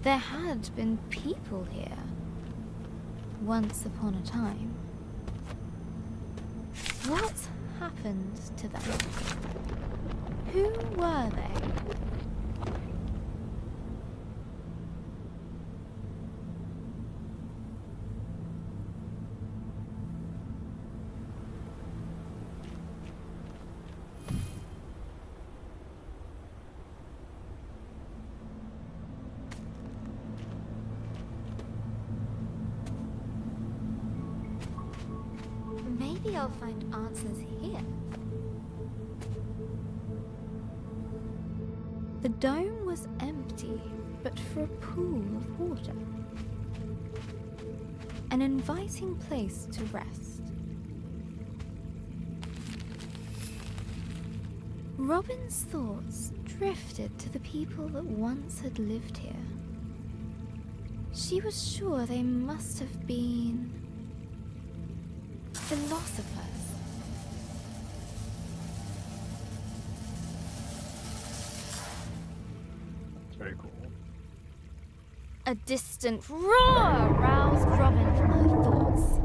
There had been people here, once upon a time. What happened to them? Who were they? Maybe I'll find answers here. The dome was empty, but for a pool of water. An inviting place to rest. Robin's thoughts drifted to the people that once had lived here. She was sure they must have been philosophers. It's very cool. A distant roar roused Robin from her thoughts.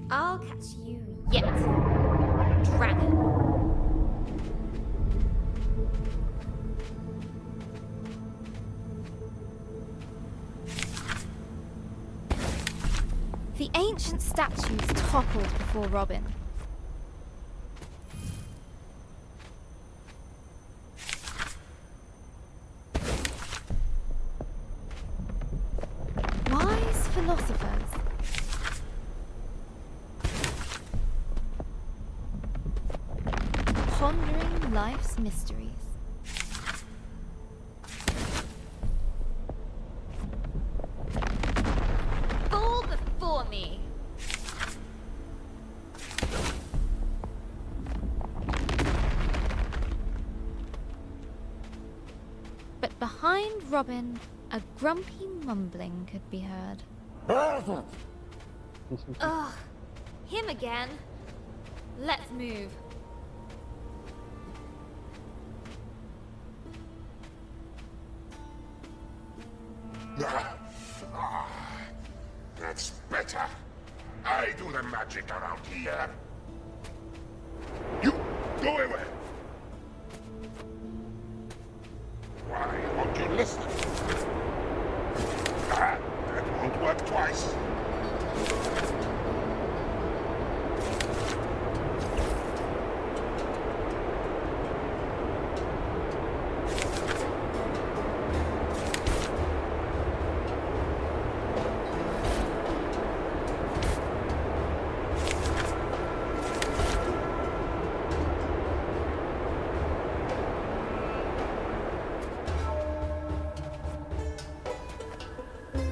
I'll catch you yet, dragon. The ancient statues toppled before Robin. Wise philosophers. Pondering life's mysteries. Fall before me. But behind Robin, a grumpy mumbling could be heard. Ugh, him again. Let's move. That's better. I do the magic around here. You go away. Why won't you listen? That won't work twice.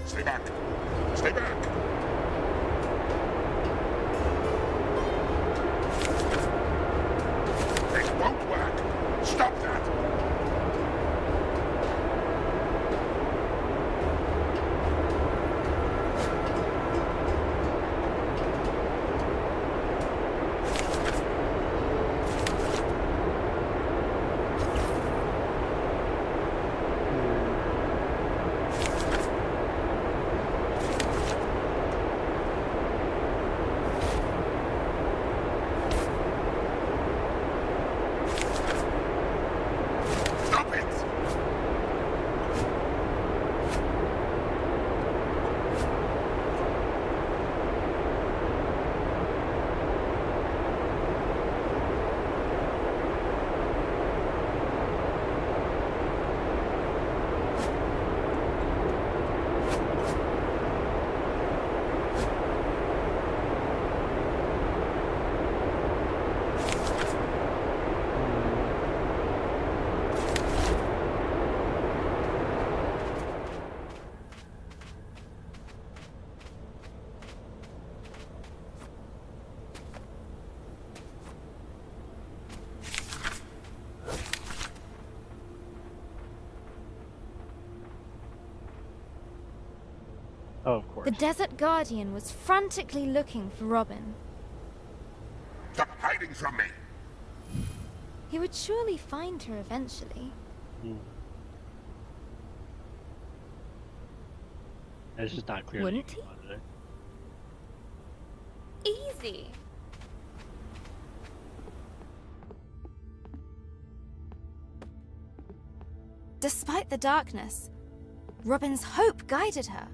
Stay back. Stay back. It won't work. Stop that. Stop it. Oh, of course. The Desert Guardian was frantically looking for Robin. Stop hiding from me. He would surely find her eventually. It's just not clear. Wouldn't he? Easy. Despite the darkness, Robin's hope guided her.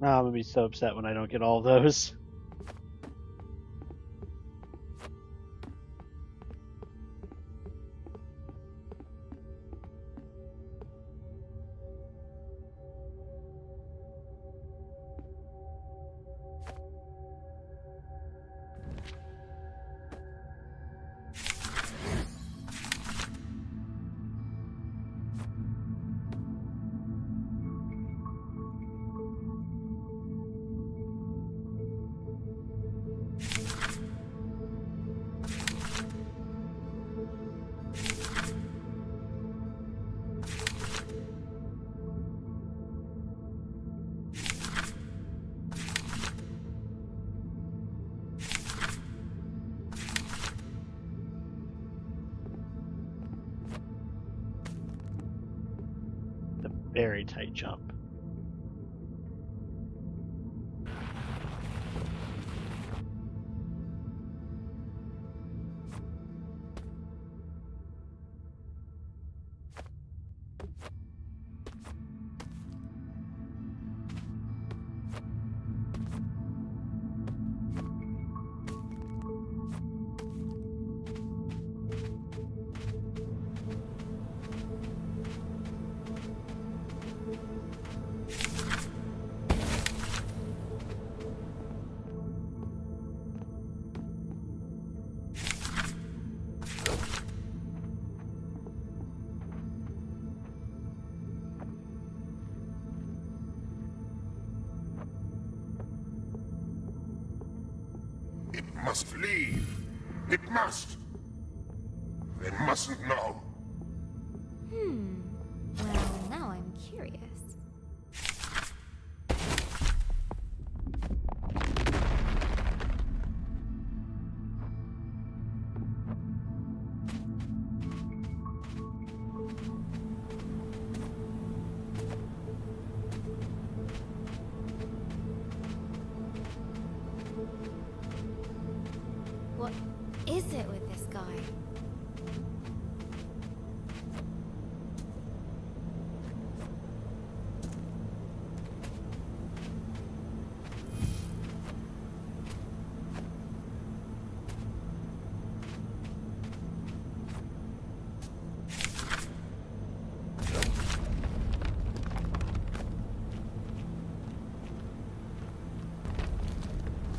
Oh, I'm gonna be so upset when I don't get all of those. A very tight jump. It must leave. It must. They mustn't know. Well, now I'm curious. What is it with this guy?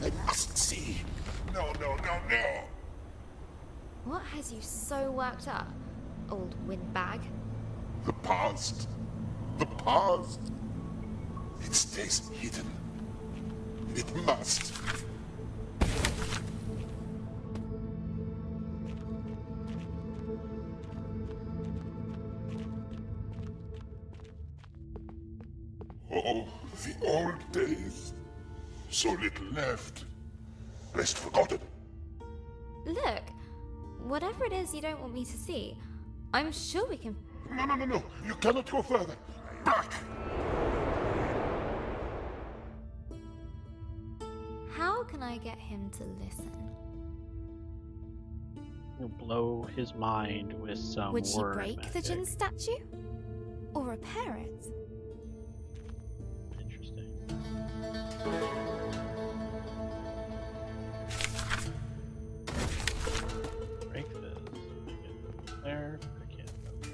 They must see. No, no, no, no. What has you so worked up, old windbag? The past. The past. It stays hidden. It must. Oh, the old days. So little left. Best forgotten. Look, whatever it is you don't want me to see, I'm sure we can. No, no, no, no. You cannot go further. Back. How can I get him to listen? You'll blow his mind with some Would she word break the magic. Jinn statue? Or repair it? Interesting. Break this. Get there. I can't. Okay.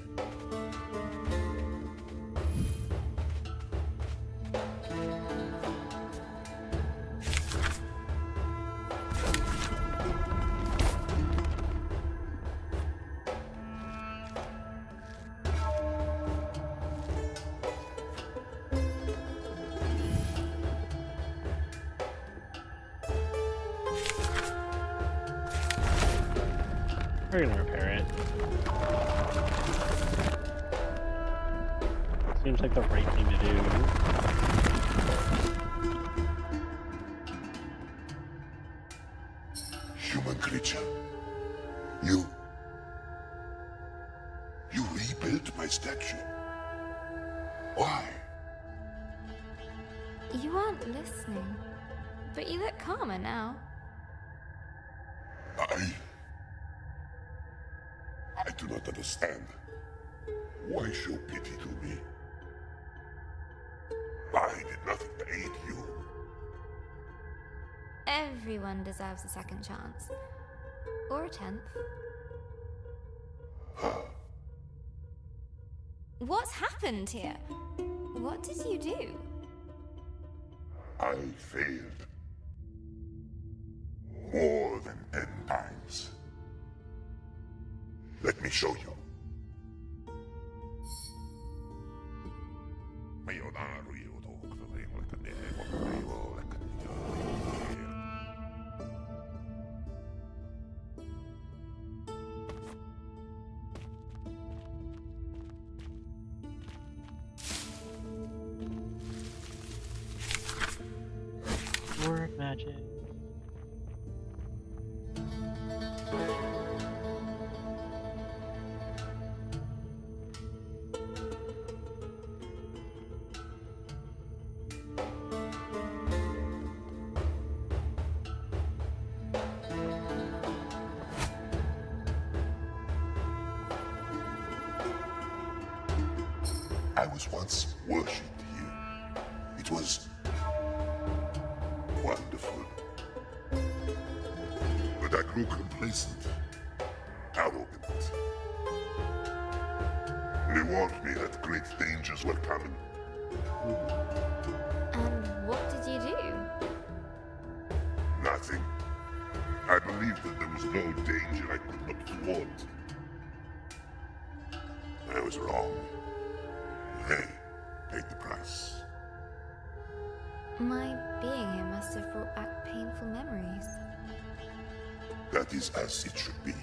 We're gonna repair it. Seems like the right thing to do. Human creature. You rebuilt my statue. Why? You weren't listening. But you look calmer now. I do not understand. Why show pity to me? I did nothing to aid you. Everyone deserves a second chance. Or a 10th. What's happened here? What did you do? I failed. More than 10 times. Let me show you. Word magic. I was once worshipped here. It was wonderful. But I grew complacent, arrogant. They warned me that great dangers were coming. And what did you do? Nothing. I believed that there was no danger I could not thwart. I was wrong. They paid the price. My being here must have brought back painful memories. That is as it should be.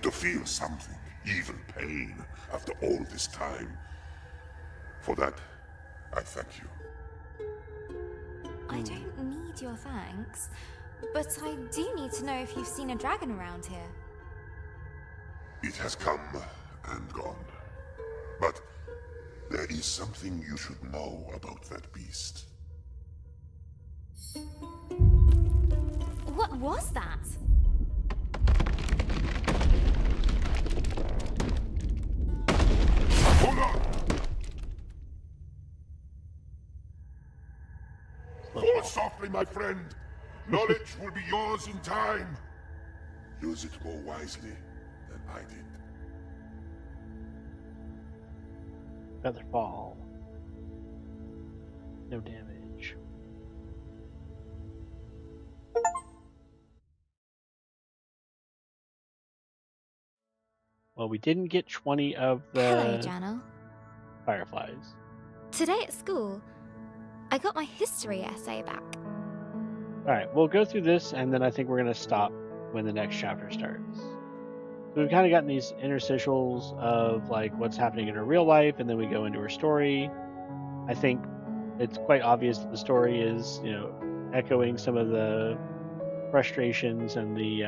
To feel something, even pain, after all this time. For that, I thank you. I don't need your thanks, but I do need to know if you've seen a dragon around here. It has come and gone. But there is something you should know about that beast. What was that? Hold on! Fall softly, my friend. Knowledge will be yours in time. Use it more wisely than I did. Feather fall. No damage. Well, we didn't get 20 of Hello, the Janel. fireflies. Today at school, I got my history essay back. Alright, we'll go through this and then I think we're going to stop when the next chapter starts. So we've kind of gotten these interstitials of like what's happening in her real life, and then we go into her story. I think it's quite obvious that the story is, echoing some of the frustrations and the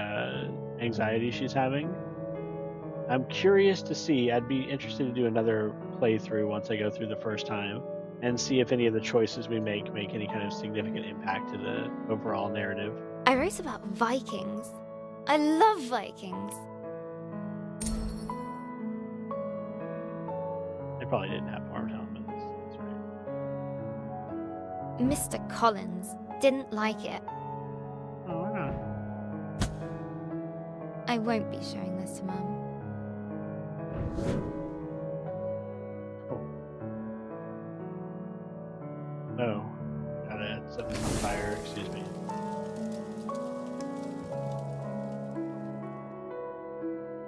anxiety she's having. I'm curious to see. I'd be interested to do another playthrough once I go through the first time and see if any of the choices we make any kind of significant impact to the overall narrative. I wrote about Vikings. I love Vikings. They probably didn't have farm elements. That's right. Mr. Collins didn't like it. Oh, why not? I won't be showing this to Mum. Oh, gotta set this on fire. Excuse me.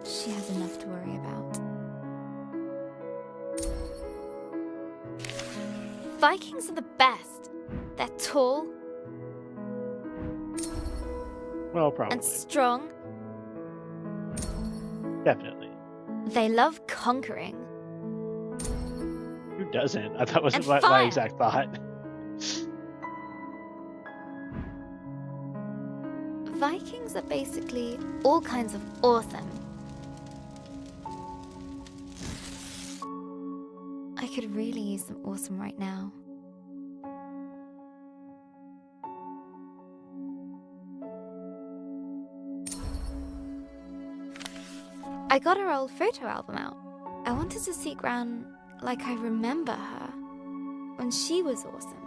She has enough to worry about. Vikings are the best. They're tall Well, probably. and strong. Definitely. They love conquering. Who doesn't? I thought was And my fire. exact thought. Vikings are basically all kinds of awesome. I could really use some awesome right now. I got her old photo album out. I wanted to see Gran like I remember her when she was awesome.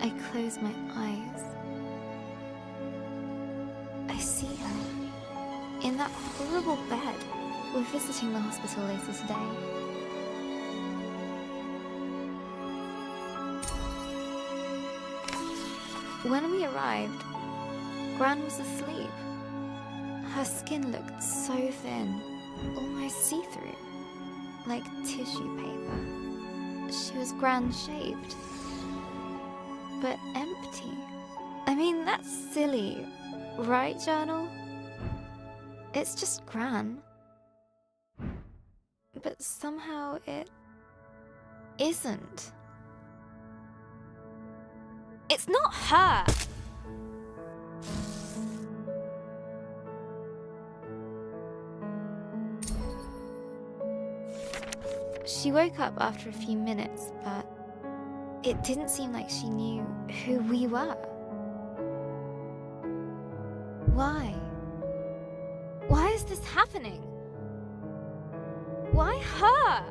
I close my eyes. I see her in that horrible bed. We're visiting the hospital later today. When we arrived, Gran was asleep. Her skin looked so thin, almost see-through, like tissue paper. She was Gran-shaped, but empty. I mean, that's silly, right, Journal? It's just Gran. But somehow it isn't. It's not her! She woke up after a few minutes, but it didn't seem like she knew who we were. Why? Why is this happening? Why her?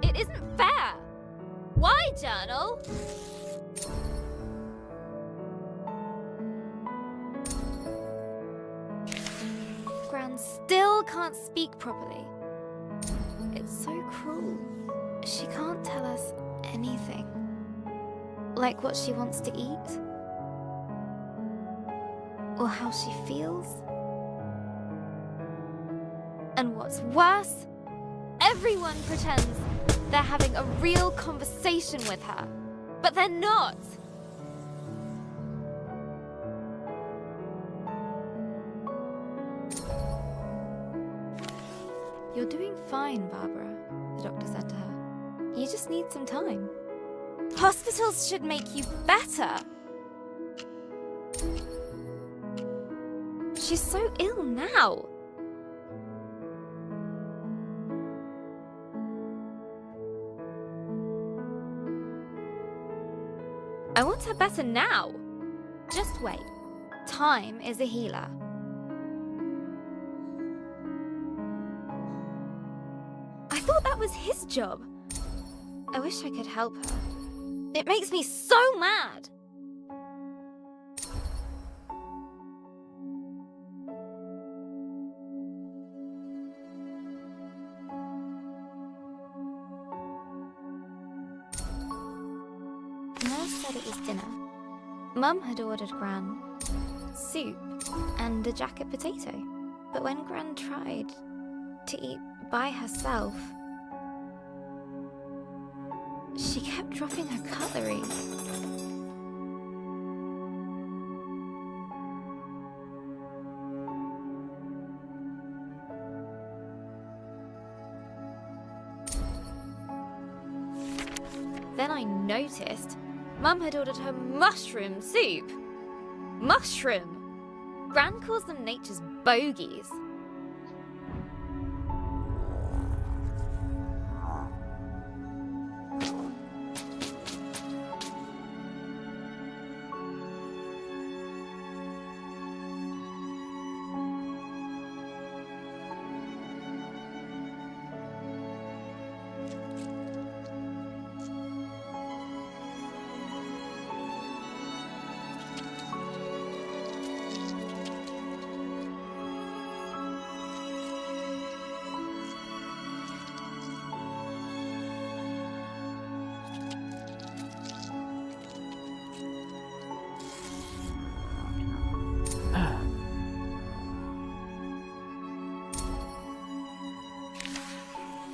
It isn't fair! Why, Journal? Gran still can't speak properly. It's so cruel. She can't tell us anything. Like what she wants to eat. Or how she feels. And what's worse, everyone pretends they're having a real conversation with her. But they're not. You're doing fine, Barbara, the doctor said to her. You just need some time. Hospitals should make you better. She's so ill now. I want her better now. Just wait. Time is a healer. I thought that was his job. I wish I could help her. It makes me so mad. Nurse said it was dinner. Mum had ordered Gran soup and a jacket potato. But when Gran tried to eat by herself, she kept dropping her cutlery. Then I noticed Mum had ordered her mushroom soup. Mushroom! Gran calls them nature's bogies.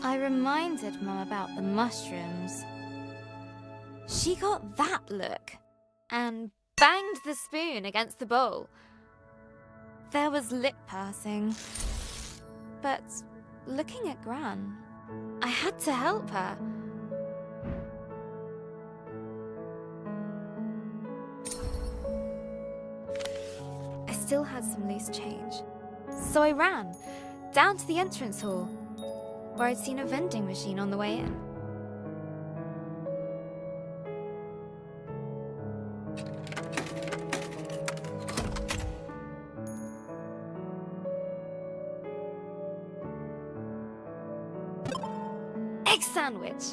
I reminded Mum about the mushrooms. She got that look and banged the spoon against the bowl. There was lip pursing. But looking at Gran, I had to help her. I still had some loose change, so I ran down to the entrance hall, where I'd seen a vending machine on the way in. Egg sandwich!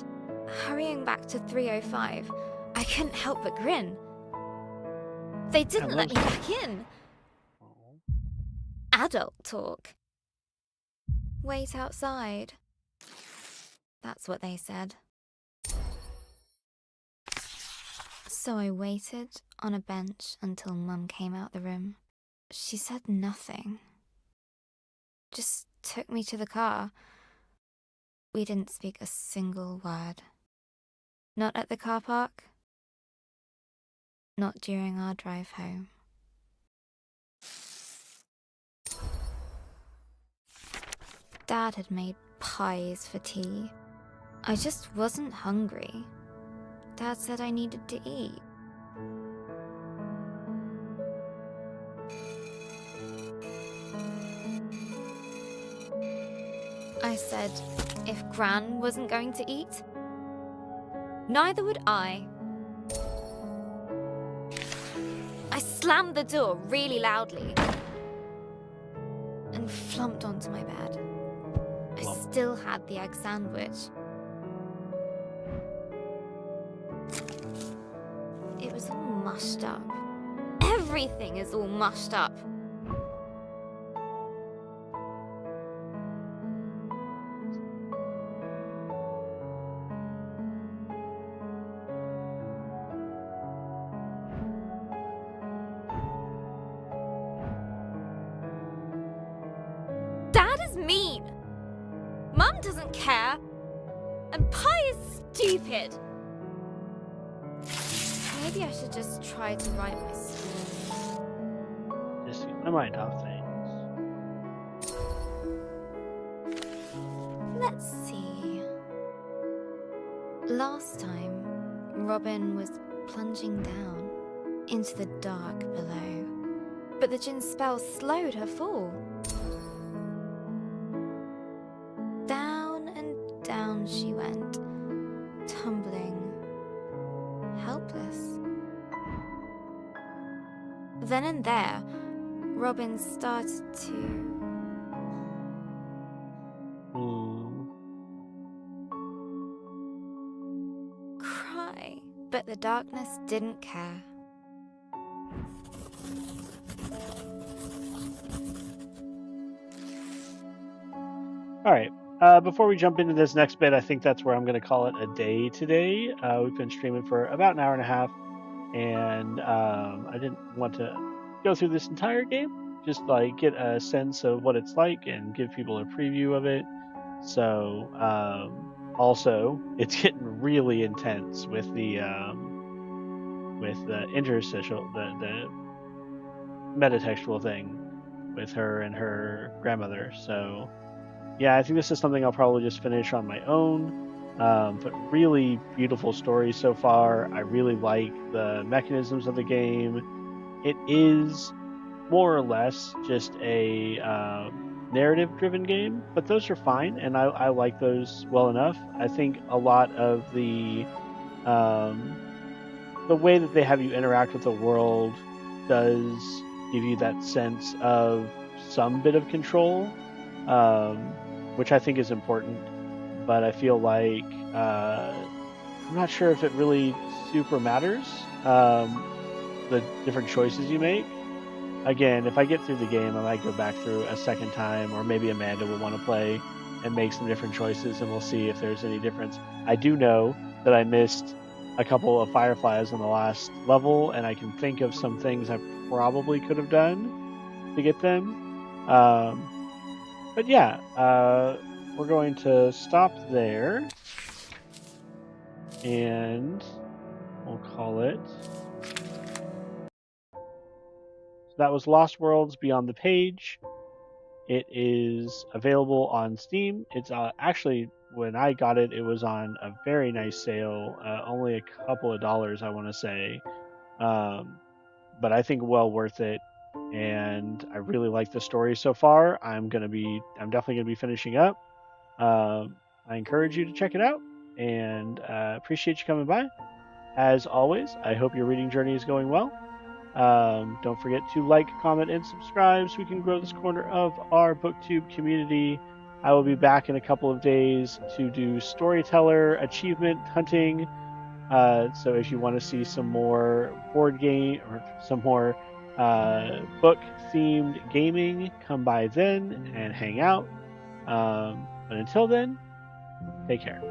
Hurrying back to 305, I I couldn't help but grin. They didn't let me back in. Adult talk. Wait outside. That's what they said. So I waited on a bench until Mum came out the room. She said nothing. Just took me to the car. We didn't speak a single word. Not at the car park. Not during our drive home. Dad had made pies for tea. I just wasn't hungry. Dad said I needed to eat. I said if Gran wasn't going to eat, neither would I. I slammed the door really loudly and flumped onto my bed. I still had the egg sandwich. It was all mushed up. Everything is all mushed up. Dad is mean. Mum doesn't care. And pie is stupid. Maybe I should just try to write my story. Just get my mind off things. Let's see. Last time, Robin was plunging down into the dark below, but the djinn spell slowed her fall. Down and down she went, tumbling, helpless. Then and there, Robin started to cry, but the darkness didn't care. All right. Before we jump into this next bit, I think that's where I'm going to call it a day today. We've been streaming for about an hour and a half, and I didn't want to go through this entire game, just like get a sense of what it's like and give people a preview of it. So also, it's getting really intense with the interstitial, the metatextual thing with her and her grandmother. So yeah, I think this is something I'll probably just finish on my own. But really beautiful story so far. I really like the mechanisms of the game. It is more or less just a narrative-driven game, but those are fine, and I like those well enough. I think a lot of the way that they have you interact with the world does give you that sense of some bit of control, which I think is important. But I feel like I'm not sure if it really super matters, the different choices you make. Again, if I get through the game, I might go back through a second time, or maybe Amanda will want to play and make some different choices, and we'll see if there's any difference. I do know that I missed a couple of fireflies on the last level, and I can think of some things I probably could have done to get them. But yeah, we're going to stop there, and we'll call it. So that was Lost Worlds Beyond the Page. It is available on Steam. It's actually, when I got it, it was on a very nice sale, only a couple of dollars, I want to say. But I think well worth it, and I really like the story so far. I'm definitely gonna be finishing up. I encourage you to check it out, and appreciate you coming by. As always, I hope your reading journey is going well. Don't forget to like, comment, and subscribe so we can grow this corner of our BookTube community. I will be back in a couple of days to do storyteller achievement hunting. So if you want to see some more board game or some more book themed gaming, come by then and hang out. But until then, take care.